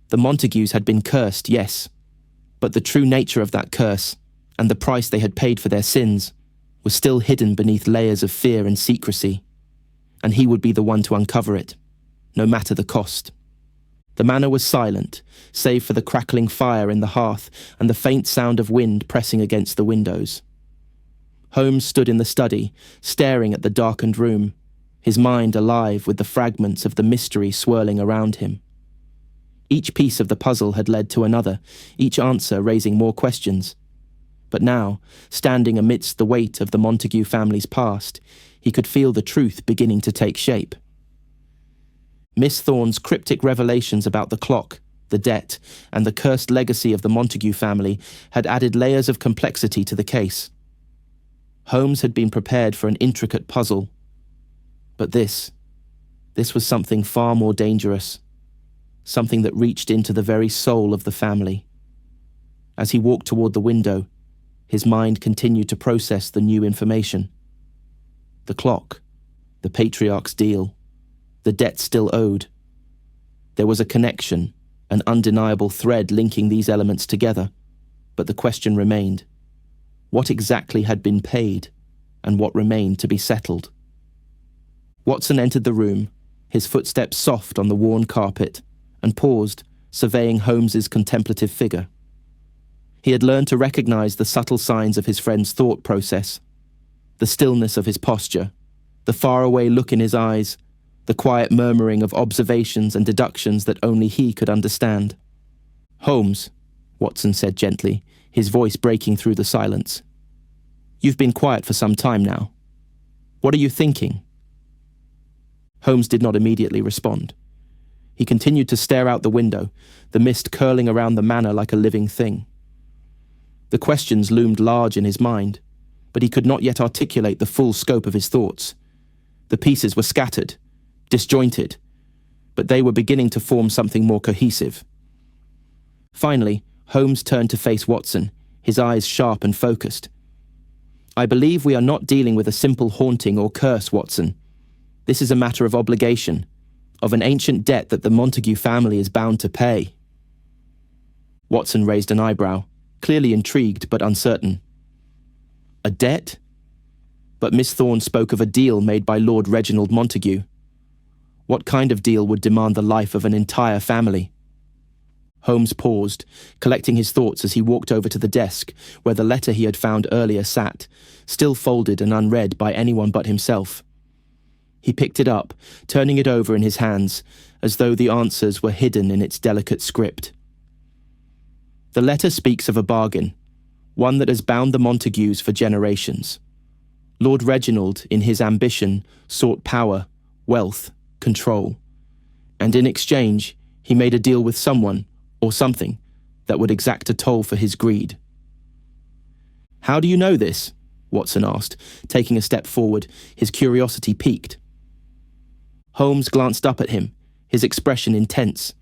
The Montagues had been cursed, yes, but the true nature of that curse, and the price they had paid for their sins, was still hidden beneath layers of fear and secrecy, and he would be the one to uncover it, no matter the cost. The manor was silent, save for the crackling fire in the hearth and the faint sound of wind pressing against the windows. Holmes stood in the study, staring at the darkened room, his mind alive with the fragments of the mystery swirling around him. Each piece of the puzzle had led to another, each answer raising more questions. But now, standing amidst the weight of the Montague family's past, he could feel the truth beginning to take shape. Miss Thorne's cryptic revelations about the clock, the debt, and the cursed legacy of the Montague family had added layers of complexity to the case. Holmes had been prepared for an intricate puzzle. But this was something far more dangerous, something that reached into the very soul of the family. As he walked toward the window, his mind continued to process the new information. The clock, the patriarch's deal, the debt still owed. There was a connection, an undeniable thread linking these elements together, but the question remained. What exactly had been paid, and what remained to be settled? Watson entered the room, his footsteps soft on the worn carpet, and paused, surveying Holmes's contemplative figure. He had learned to recognize the subtle signs of his friend's thought process, the stillness of his posture, the faraway look in his eyes, the quiet murmuring of observations and deductions that only he could understand. "Holmes," Watson said gently, his voice breaking through the silence. "You've been quiet for some time now. What are you thinking?" Holmes did not immediately respond. He continued to stare out the window, the mist curling around the manor like a living thing. The questions loomed large in his mind, but he could not yet articulate the full scope of his thoughts. The pieces were scattered, disjointed, but they were beginning to form something more cohesive. Finally, Holmes turned to face Watson, his eyes sharp and focused. "I believe we are not dealing with a simple haunting or curse, Watson. This is a matter of obligation, of an ancient debt that the Montague family is bound to pay." Watson raised an eyebrow, clearly intrigued but uncertain. "A debt?" But Miss Thorne spoke of a deal made by Lord Reginald Montague. What kind of deal would demand the life of an entire family? Holmes paused, collecting his thoughts as he walked over to the desk where the letter he had found earlier sat, still folded and unread by anyone but himself. He picked it up, turning it over in his hands, as though the answers were hidden in its delicate script. The letter speaks of a bargain, one that has bound the Montagues for generations. Lord Reginald, in his ambition, sought power, wealth, control, and in exchange, he made a deal with someone, or something, that would exact a toll for his greed. "How do you know this?" Watson asked, taking a step forward, his curiosity piqued. Holmes glanced up at him, his expression intense.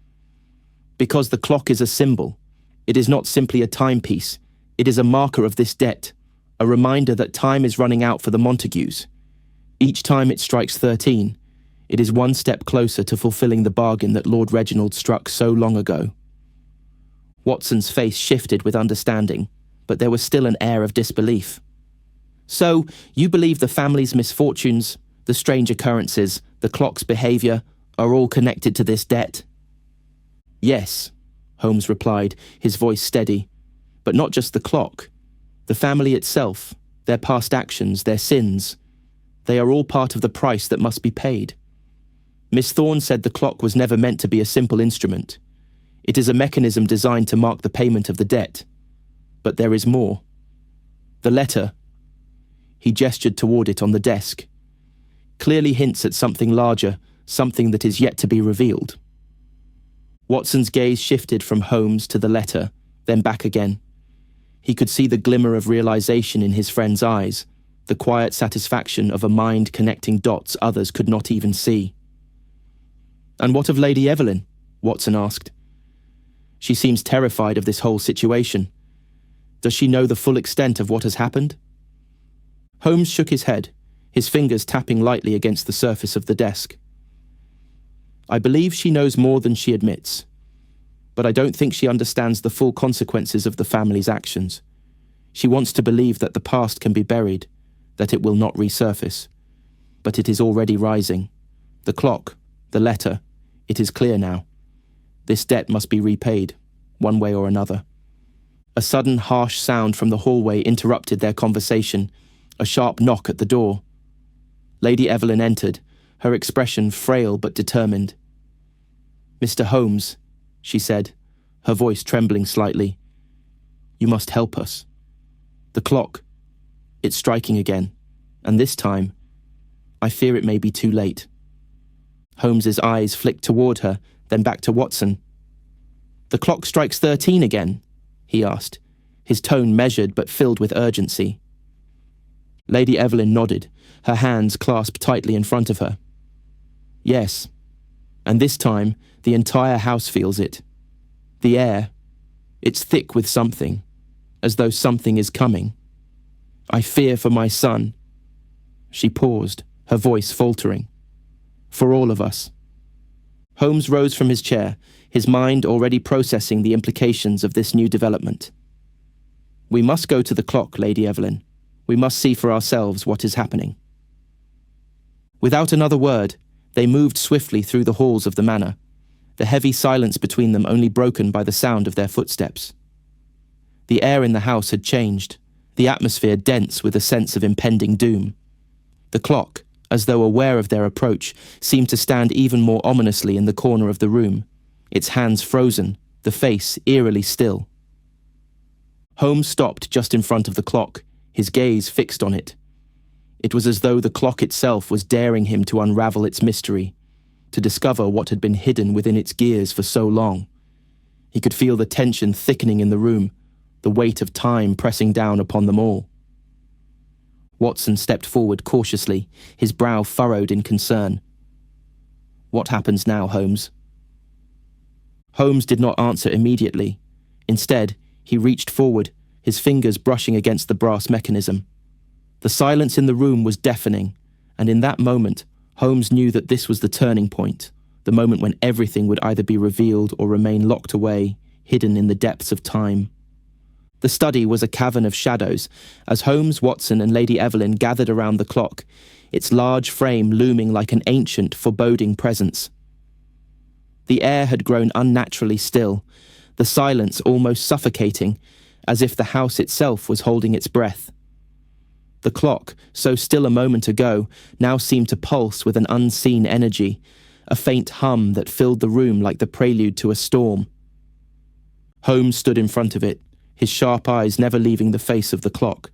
"Because the clock is a symbol. It is not simply a timepiece. It is a marker of this debt, a reminder that time is running out for the Montagues. Each time it strikes 13, it is one step closer to fulfilling the bargain that Lord Reginald struck so long ago." Watson's face shifted with understanding, but there was still an air of disbelief. "So, you believe the family's misfortunes, the strange occurrences, the clock's behaviour, are all connected to this debt?" "Yes," Holmes replied, his voice steady. "But not just the clock. The family itself, their past actions, their sins, they are all part of the price that must be paid. Miss Thorne said the clock was never meant to be a simple instrument. It is a mechanism designed to mark the payment of the debt. But there is more. The letter," he gestured toward it on the desk, "clearly hints at something larger, something that is yet to be revealed." Watson's gaze shifted from Holmes to the letter, then back again. He could see the glimmer of realization in his friend's eyes, the quiet satisfaction of a mind connecting dots others could not even see. "And what of Lady Evelyn?" Watson asked. "She seems terrified of this whole situation. Does she know the full extent of what has happened?" Holmes shook his head, his fingers tapping lightly against the surface of the desk. "I believe she knows more than she admits, but I don't think she understands the full consequences of the family's actions. She wants to believe that the past can be buried, that it will not resurface. But it is already rising. The clock, the letter, it is clear now. This debt must be repaid, one way or another." A sudden harsh sound from the hallway interrupted their conversation, a sharp knock at the door. Lady Evelyn entered, her expression frail but determined. "Mr. Holmes," she said, her voice trembling slightly, "you must help us. The clock, it's striking again, and this time, I fear it may be too late." Holmes's eyes flicked toward her, then back to Watson. "The clock strikes 13 again?" he asked, his tone measured but filled with urgency. Lady Evelyn nodded, her hands clasped tightly in front of her. "Yes, and this time the entire house feels it. The air, it's thick with something, as though something is coming. I fear for my son." She paused, her voice faltering. "For all of us." Holmes rose from his chair, his mind already processing the implications of this new development. "We must go to the clock, Lady Evelyn. We must see for ourselves what is happening." Without another word, they moved swiftly through the halls of the manor, the heavy silence between them only broken by the sound of their footsteps. The air in the house had changed, the atmosphere dense with a sense of impending doom. The clock, as though aware of their approach, seemed to stand even more ominously in the corner of the room, its hands frozen, the face eerily still. Holmes stopped just in front of the clock, his gaze fixed on it. It was as though the clock itself was daring him to unravel its mystery, to discover what had been hidden within its gears for so long. He could feel the tension thickening in the room, the weight of time pressing down upon them all. Watson stepped forward cautiously, his brow furrowed in concern. "What happens now, Holmes?" Holmes did not answer immediately. Instead, he reached forward, his fingers brushing against the brass mechanism. The silence in the room was deafening, and in that moment, Holmes knew that this was the turning point, the moment when everything would either be revealed or remain locked away, hidden in the depths of time. The study was a cavern of shadows. As Holmes, Watson, and Lady Evelyn gathered around the clock, its large frame looming like an ancient, foreboding presence. The air had grown unnaturally still, the silence almost suffocating, as if the house itself was holding its breath. The clock, so still a moment ago, now seemed to pulse with an unseen energy, a faint hum that filled the room like the prelude to a storm. Holmes stood in front of it, his sharp eyes never leaving the face of the clock.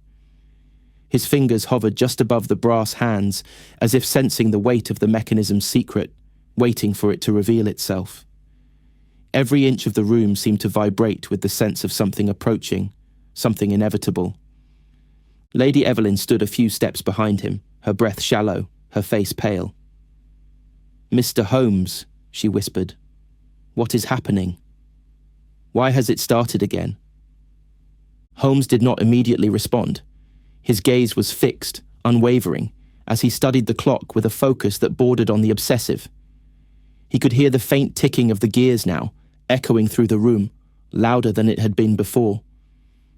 His fingers hovered just above the brass hands, as if sensing the weight of the mechanism's secret, waiting for it to reveal itself. Every inch of the room seemed to vibrate with the sense of something approaching, something inevitable. Lady Evelyn stood a few steps behind him, her breath shallow, her face pale. "Mr. Holmes," she whispered, "what is happening? Why has it started again?" Holmes did not immediately respond. His gaze was fixed, unwavering, as he studied the clock with a focus that bordered on the obsessive. He could hear the faint ticking of the gears now, echoing through the room, louder than it had been before.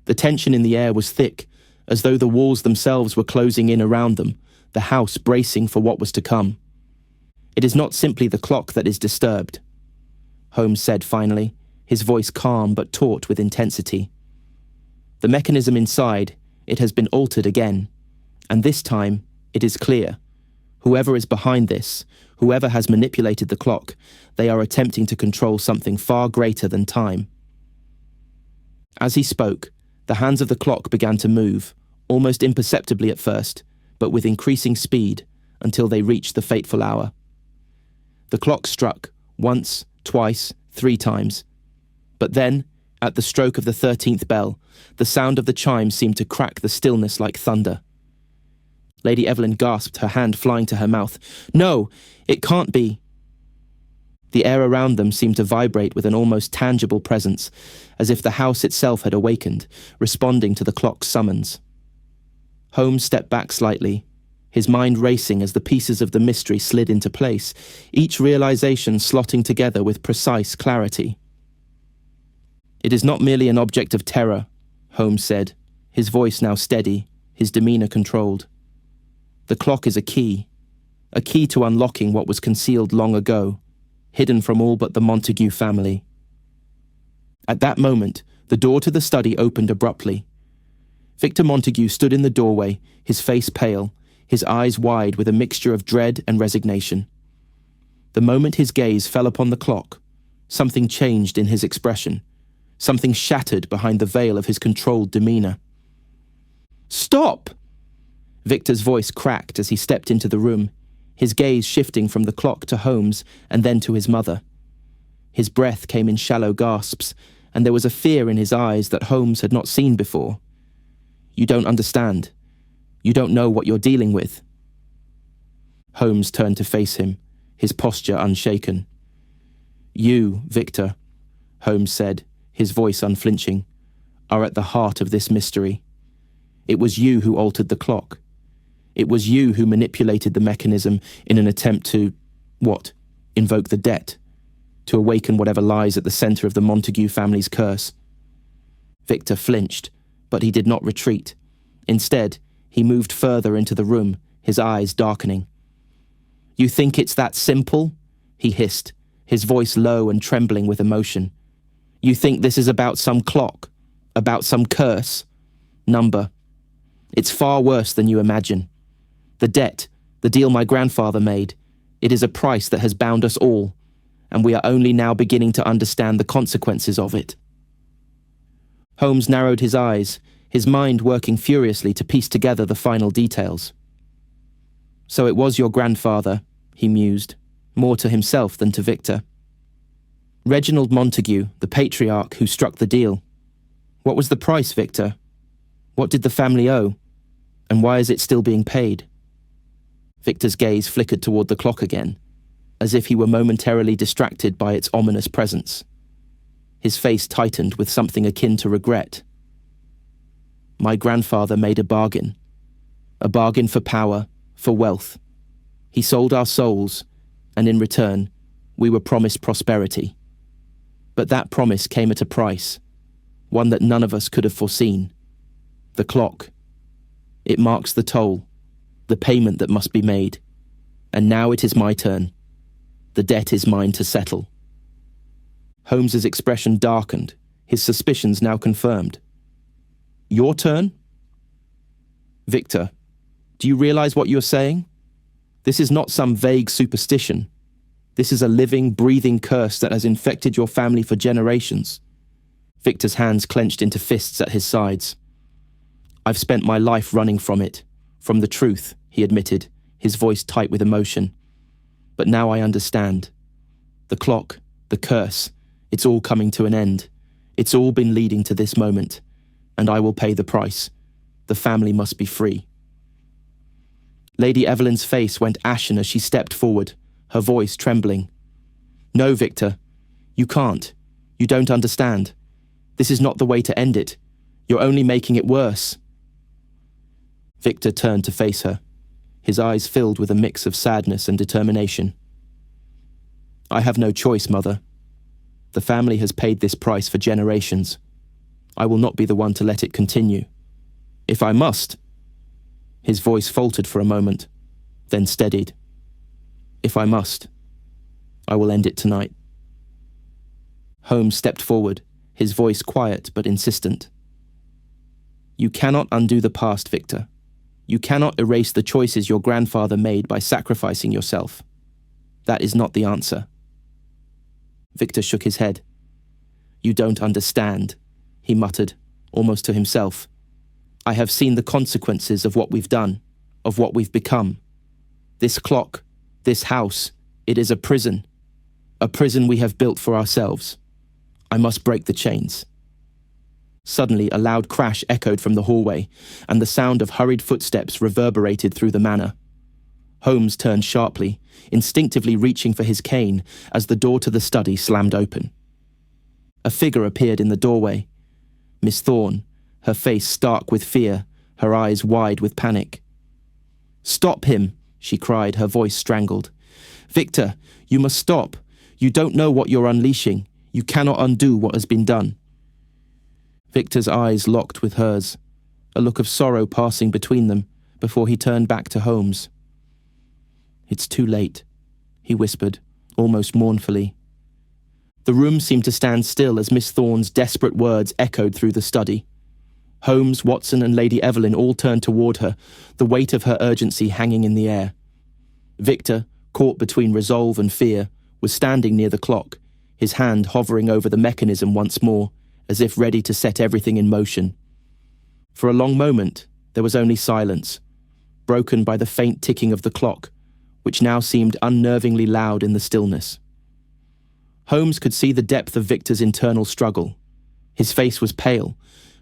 The tension in the air was thick, as though the walls themselves were closing in around them, the house bracing for what was to come. "It is not simply the clock that is disturbed," Holmes said finally, his voice calm but taut with intensity. "The mechanism inside, it has been altered again, and this time it is clear. Whoever is behind this, whoever has manipulated the clock, they are attempting to control something far greater than time." As he spoke, the hands of the clock began to move, almost imperceptibly at first, but with increasing speed, until they reached the fateful hour. The clock struck, once, twice, 3 times. But then, at the stroke of the 13th bell, the sound of the chime seemed to crack the stillness like thunder. Lady Evelyn gasped, her hand flying to her mouth. "No, it can't be." The air around them seemed to vibrate with an almost tangible presence, as if the house itself had awakened, responding to the clock's summons. Holmes stepped back slightly, his mind racing as the pieces of the mystery slid into place, each realization slotting together with precise clarity. "It is not merely an object of terror," Holmes said, his voice now steady, his demeanor controlled. "The clock is a key to unlocking what was concealed long ago, hidden from all but the Montague family." At that moment, the door to the study opened abruptly. Victor Montague stood in the doorway, his face pale, his eyes wide with a mixture of dread and resignation. The moment his gaze fell upon the clock, something changed in his expression, something shattered behind the veil of his controlled demeanor. "Stop!" Victor's voice cracked as he stepped into the room, his gaze shifting from the clock to Holmes and then to his mother. His breath came in shallow gasps, and there was a fear in his eyes that Holmes had not seen before. "You don't understand. You don't know what you're dealing with." Holmes turned to face him, his posture unshaken. "You, Victor," Holmes said, his voice unflinching, "are at the heart of this mystery. It was you who altered the clock. It was you who manipulated the mechanism in an attempt to, invoke the debt, to awaken whatever lies at the center of the Montague family's curse." Victor flinched, but he did not retreat. Instead, he moved further into the room, his eyes darkening. "You think it's that simple?" he hissed, his voice low and trembling with emotion. "You think this is about some clock, about some curse, number? It's far worse than you imagine. The debt, the deal my grandfather made, it is a price that has bound us all, and we are only now beginning to understand the consequences of it." Holmes narrowed his eyes, his mind working furiously to piece together the final details. "So it was your grandfather," he mused, more to himself than to Victor. "Reginald Montague, the patriarch who struck the deal. What was the price, Victor? What did the family owe? And why is it still being paid?" Victor's gaze flickered toward the clock again, as if he were momentarily distracted by its ominous presence. His face tightened with something akin to regret. "My grandfather made a bargain for power, for wealth. He sold our souls, and in return, we were promised prosperity. But that promise came at a price, one that none of us could have foreseen. The clock. It marks the toll, the payment that must be made. And now it is my turn. The debt is mine to settle. Holmes's expression darkened, his suspicions now confirmed. Your turn? Victor, do you realize what you're saying? This is not some vague superstition. This is a living, breathing curse that has infected your family for generations. Victor's hands clenched into fists at his sides. I've spent my life running from it, from the truth, he admitted, his voice tight with emotion. But now I understand. The clock, the curse, it's all coming to an end. It's all been leading to this moment, and I will pay the price. The family must be free. Lady Evelyn's face went ashen as she stepped forward, her voice trembling. No, Victor, you can't. You don't understand. This is not the way to end it. You're only making it worse. Victor turned to face her, his eyes filled with a mix of sadness and determination. I have no choice, Mother. The family has paid this price for generations. I will not be the one to let it continue. If I must. His voice faltered for a moment, then steadied. If I must, I will end it tonight. Holmes stepped forward, his voice quiet but insistent. You cannot undo the past, Victor. You cannot erase the choices your grandfather made by sacrificing yourself. That is not the answer. Victor shook his head. You don't understand, he muttered, almost to himself. I have seen the consequences of what we've done, of what we've become. This clock, this house, it is a prison we have built for ourselves. I must break the chains. Suddenly, a loud crash echoed from the hallway, and the sound of hurried footsteps reverberated through the manor. Holmes turned sharply, instinctively reaching for his cane as the door to the study slammed open. A figure appeared in the doorway. Miss Thorne, her face stark with fear, her eyes wide with panic. Stop him, she cried, her voice strangled. Victor, you must stop. You don't know what you're unleashing. You cannot undo what has been done. Victor's eyes locked with hers, a look of sorrow passing between them before he turned back to Holmes. It's too late, he whispered, almost mournfully. The room seemed to stand still as Miss Thorne's desperate words echoed through the study. Holmes, Watson, and Lady Evelyn all turned toward her, the weight of her urgency hanging in the air. Victor, caught between resolve and fear, was standing near the clock, his hand hovering over the mechanism once more, as if ready to set everything in motion. For a long moment, there was only silence, broken by the faint ticking of the clock, which now seemed unnervingly loud in the stillness. Holmes could see the depth of Victor's internal struggle. His face was pale,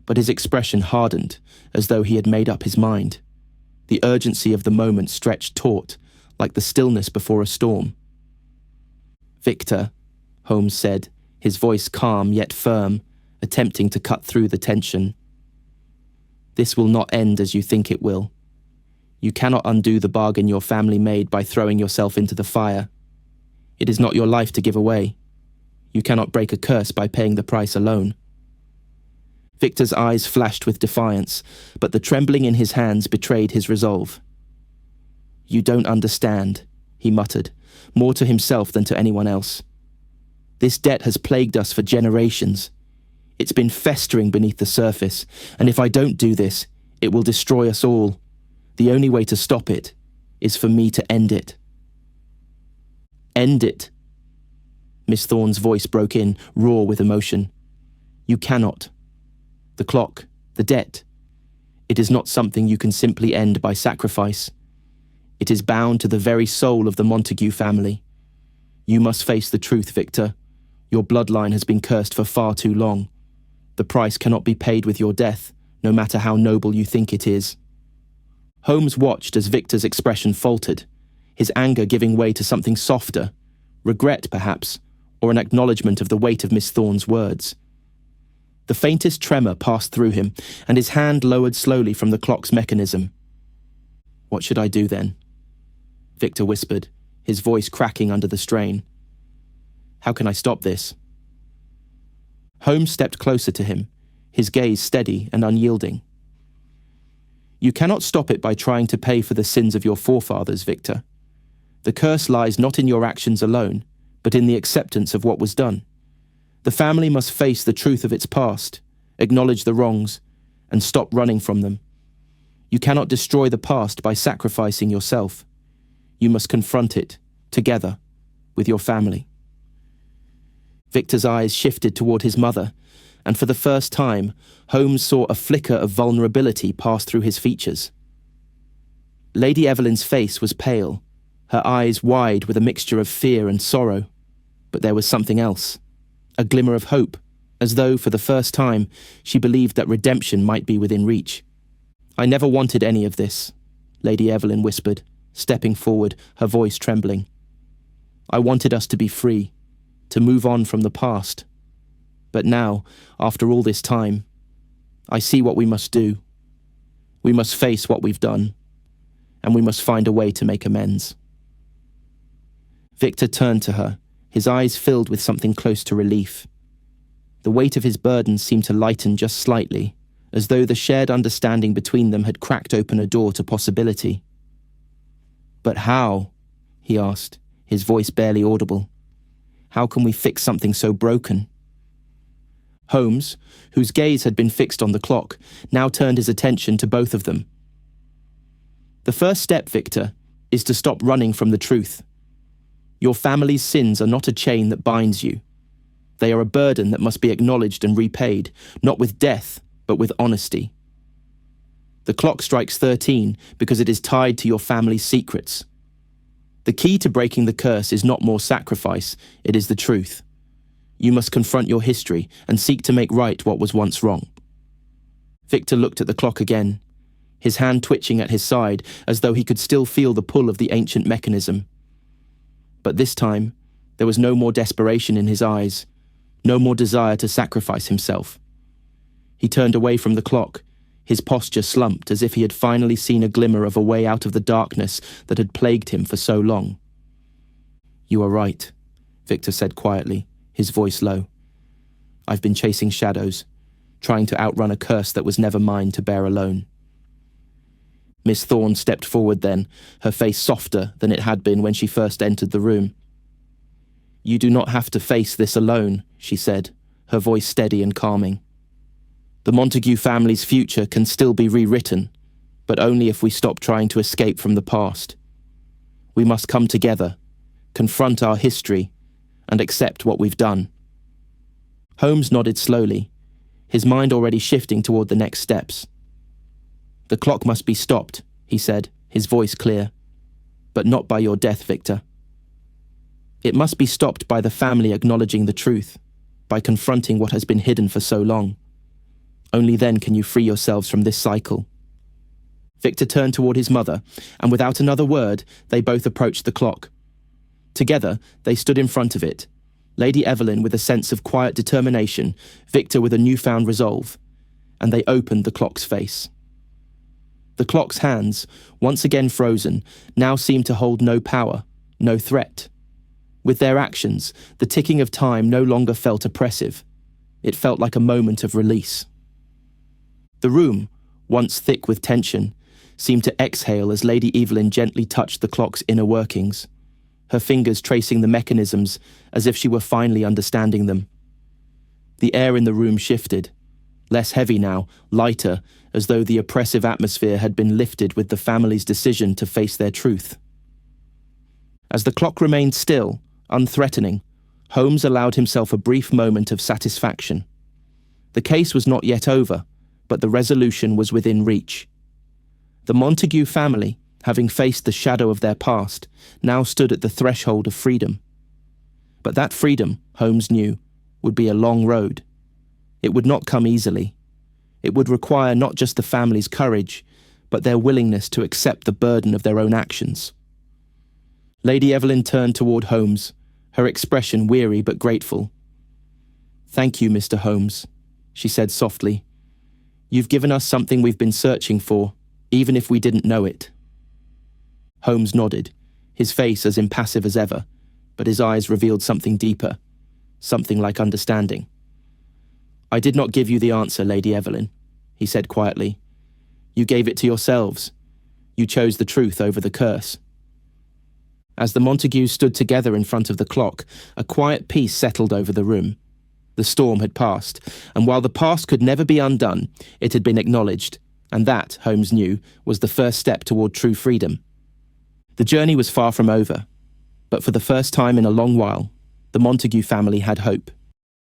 but his expression hardened, as though he had made up his mind. The urgency of the moment stretched taut, like the stillness before a storm. Victor, Holmes said, his voice calm yet firm, attempting to cut through the tension. This will not end as you think it will. You cannot undo the bargain your family made by throwing yourself into the fire. It is not your life to give away. You cannot break a curse by paying the price alone. Victor's eyes flashed with defiance, but the trembling in his hands betrayed his resolve. You don't understand, he muttered, more to himself than to anyone else. This debt has plagued us for generations. It's been festering beneath the surface, and if I don't do this, it will destroy us all. The only way to stop it is for me to end it. End it. Miss Thorne's voice broke in, raw with emotion. You cannot. The clock, the debt. It is not something you can simply end by sacrifice. It is bound to the very soul of the Montague family. You must face the truth, Victor. Your bloodline has been cursed for far too long. The price cannot be paid with your death, no matter how noble you think it is. Holmes watched as Victor's expression faltered, his anger giving way to something softer, regret perhaps, or an acknowledgement of the weight of Miss Thorne's words. The faintest tremor passed through him, and his hand lowered slowly from the clock's mechanism. What should I do then? Victor whispered, his voice cracking under the strain. How can I stop this? Holmes stepped closer to him, his gaze steady and unyielding. You cannot stop it by trying to pay for the sins of your forefathers, Victor. The curse lies not in your actions alone, but in the acceptance of what was done. The family must face the truth of its past, acknowledge the wrongs, and stop running from them. You cannot destroy the past by sacrificing yourself. You must confront it, together, with your family. Victor's eyes shifted toward his mother, and for the first time, Holmes saw a flicker of vulnerability pass through his features. Lady Evelyn's face was pale, her eyes wide with a mixture of fear and sorrow. But there was something else, a glimmer of hope, as though, for the first time, she believed that redemption might be within reach. "I never wanted any of this," Lady Evelyn whispered, stepping forward, her voice trembling. "I wanted us to be free, to move on from the past. But now, after all this time, I see what we must do. We must face what we've done, and we must find a way to make amends." Victor turned to her, his eyes filled with something close to relief. The weight of his burden seemed to lighten just slightly, as though the shared understanding between them had cracked open a door to possibility. "But how?" he asked, his voice barely audible. "How can we fix something so broken?" Holmes, whose gaze had been fixed on the clock, now turned his attention to both of them. "The first step, Victor, is to stop running from the truth. Your family's sins are not a chain that binds you. They are a burden that must be acknowledged and repaid, not with death, but with honesty. The clock strikes 13 because it is tied to your family's secrets. The key to breaking the curse is not more sacrifice, it is the truth. You must confront your history and seek to make right what was once wrong." Victor looked at the clock again, his hand twitching at his side as though he could still feel the pull of the ancient mechanism. But this time, there was no more desperation in his eyes, no more desire to sacrifice himself. He turned away from the clock, his posture slumped as if he had finally seen a glimmer of a way out of the darkness that had plagued him for so long. "You are right," Victor said quietly, his voice low. "I've been chasing shadows, trying to outrun a curse that was never mine to bear alone." Miss Thorne stepped forward then, her face softer than it had been when she first entered the room. "You do not have to face this alone," she said, her voice steady and calming. "The Montague family's future can still be rewritten, but only if we stop trying to escape from the past. We must come together, confront our history, and accept what we've done." Holmes nodded slowly, his mind already shifting toward the next steps. "The clock must be stopped," he said, his voice clear. "But not by your death, Victor. It must be stopped by the family acknowledging the truth, by confronting what has been hidden for so long. Only then can you free yourselves from this cycle." Victor turned toward his mother, and without another word, they both approached the clock. Together, they stood in front of it, Lady Evelyn with a sense of quiet determination, Victor with a newfound resolve, and they opened the clock's face. The clock's hands, once again frozen, now seemed to hold no power, no threat. With their actions, the ticking of time no longer felt oppressive. It felt like a moment of release. The room, once thick with tension, seemed to exhale as Lady Evelyn gently touched the clock's inner workings, her fingers tracing the mechanisms as if she were finally understanding them. The air in the room shifted, less heavy now, lighter, as though the oppressive atmosphere had been lifted with the family's decision to face their truth. As the clock remained still, unthreatening, Holmes allowed himself a brief moment of satisfaction. The case was not yet over, but the resolution was within reach. The Montague family, having faced the shadow of their past, now stood at the threshold of freedom. But that freedom, Holmes knew, would be a long road. It would not come easily. It would require not just the family's courage, but their willingness to accept the burden of their own actions. Lady Evelyn turned toward Holmes, her expression weary but grateful. "Thank you, Mr. Holmes," she said softly. "You've given us something we've been searching for, even if we didn't know it." Holmes nodded, his face as impassive as ever, but his eyes revealed something deeper, something like understanding. "I did not give you the answer, Lady Evelyn," he said quietly. You gave it to yourselves. You chose the truth over the curse. As the Montagues stood together in front of the clock, a quiet peace settled over the room. The storm had passed, and while the past could never be undone, it had been acknowledged, and that, Holmes knew, was the first step toward true freedom. The journey was far from over, but for the first time in a long while, the Montague family had hope.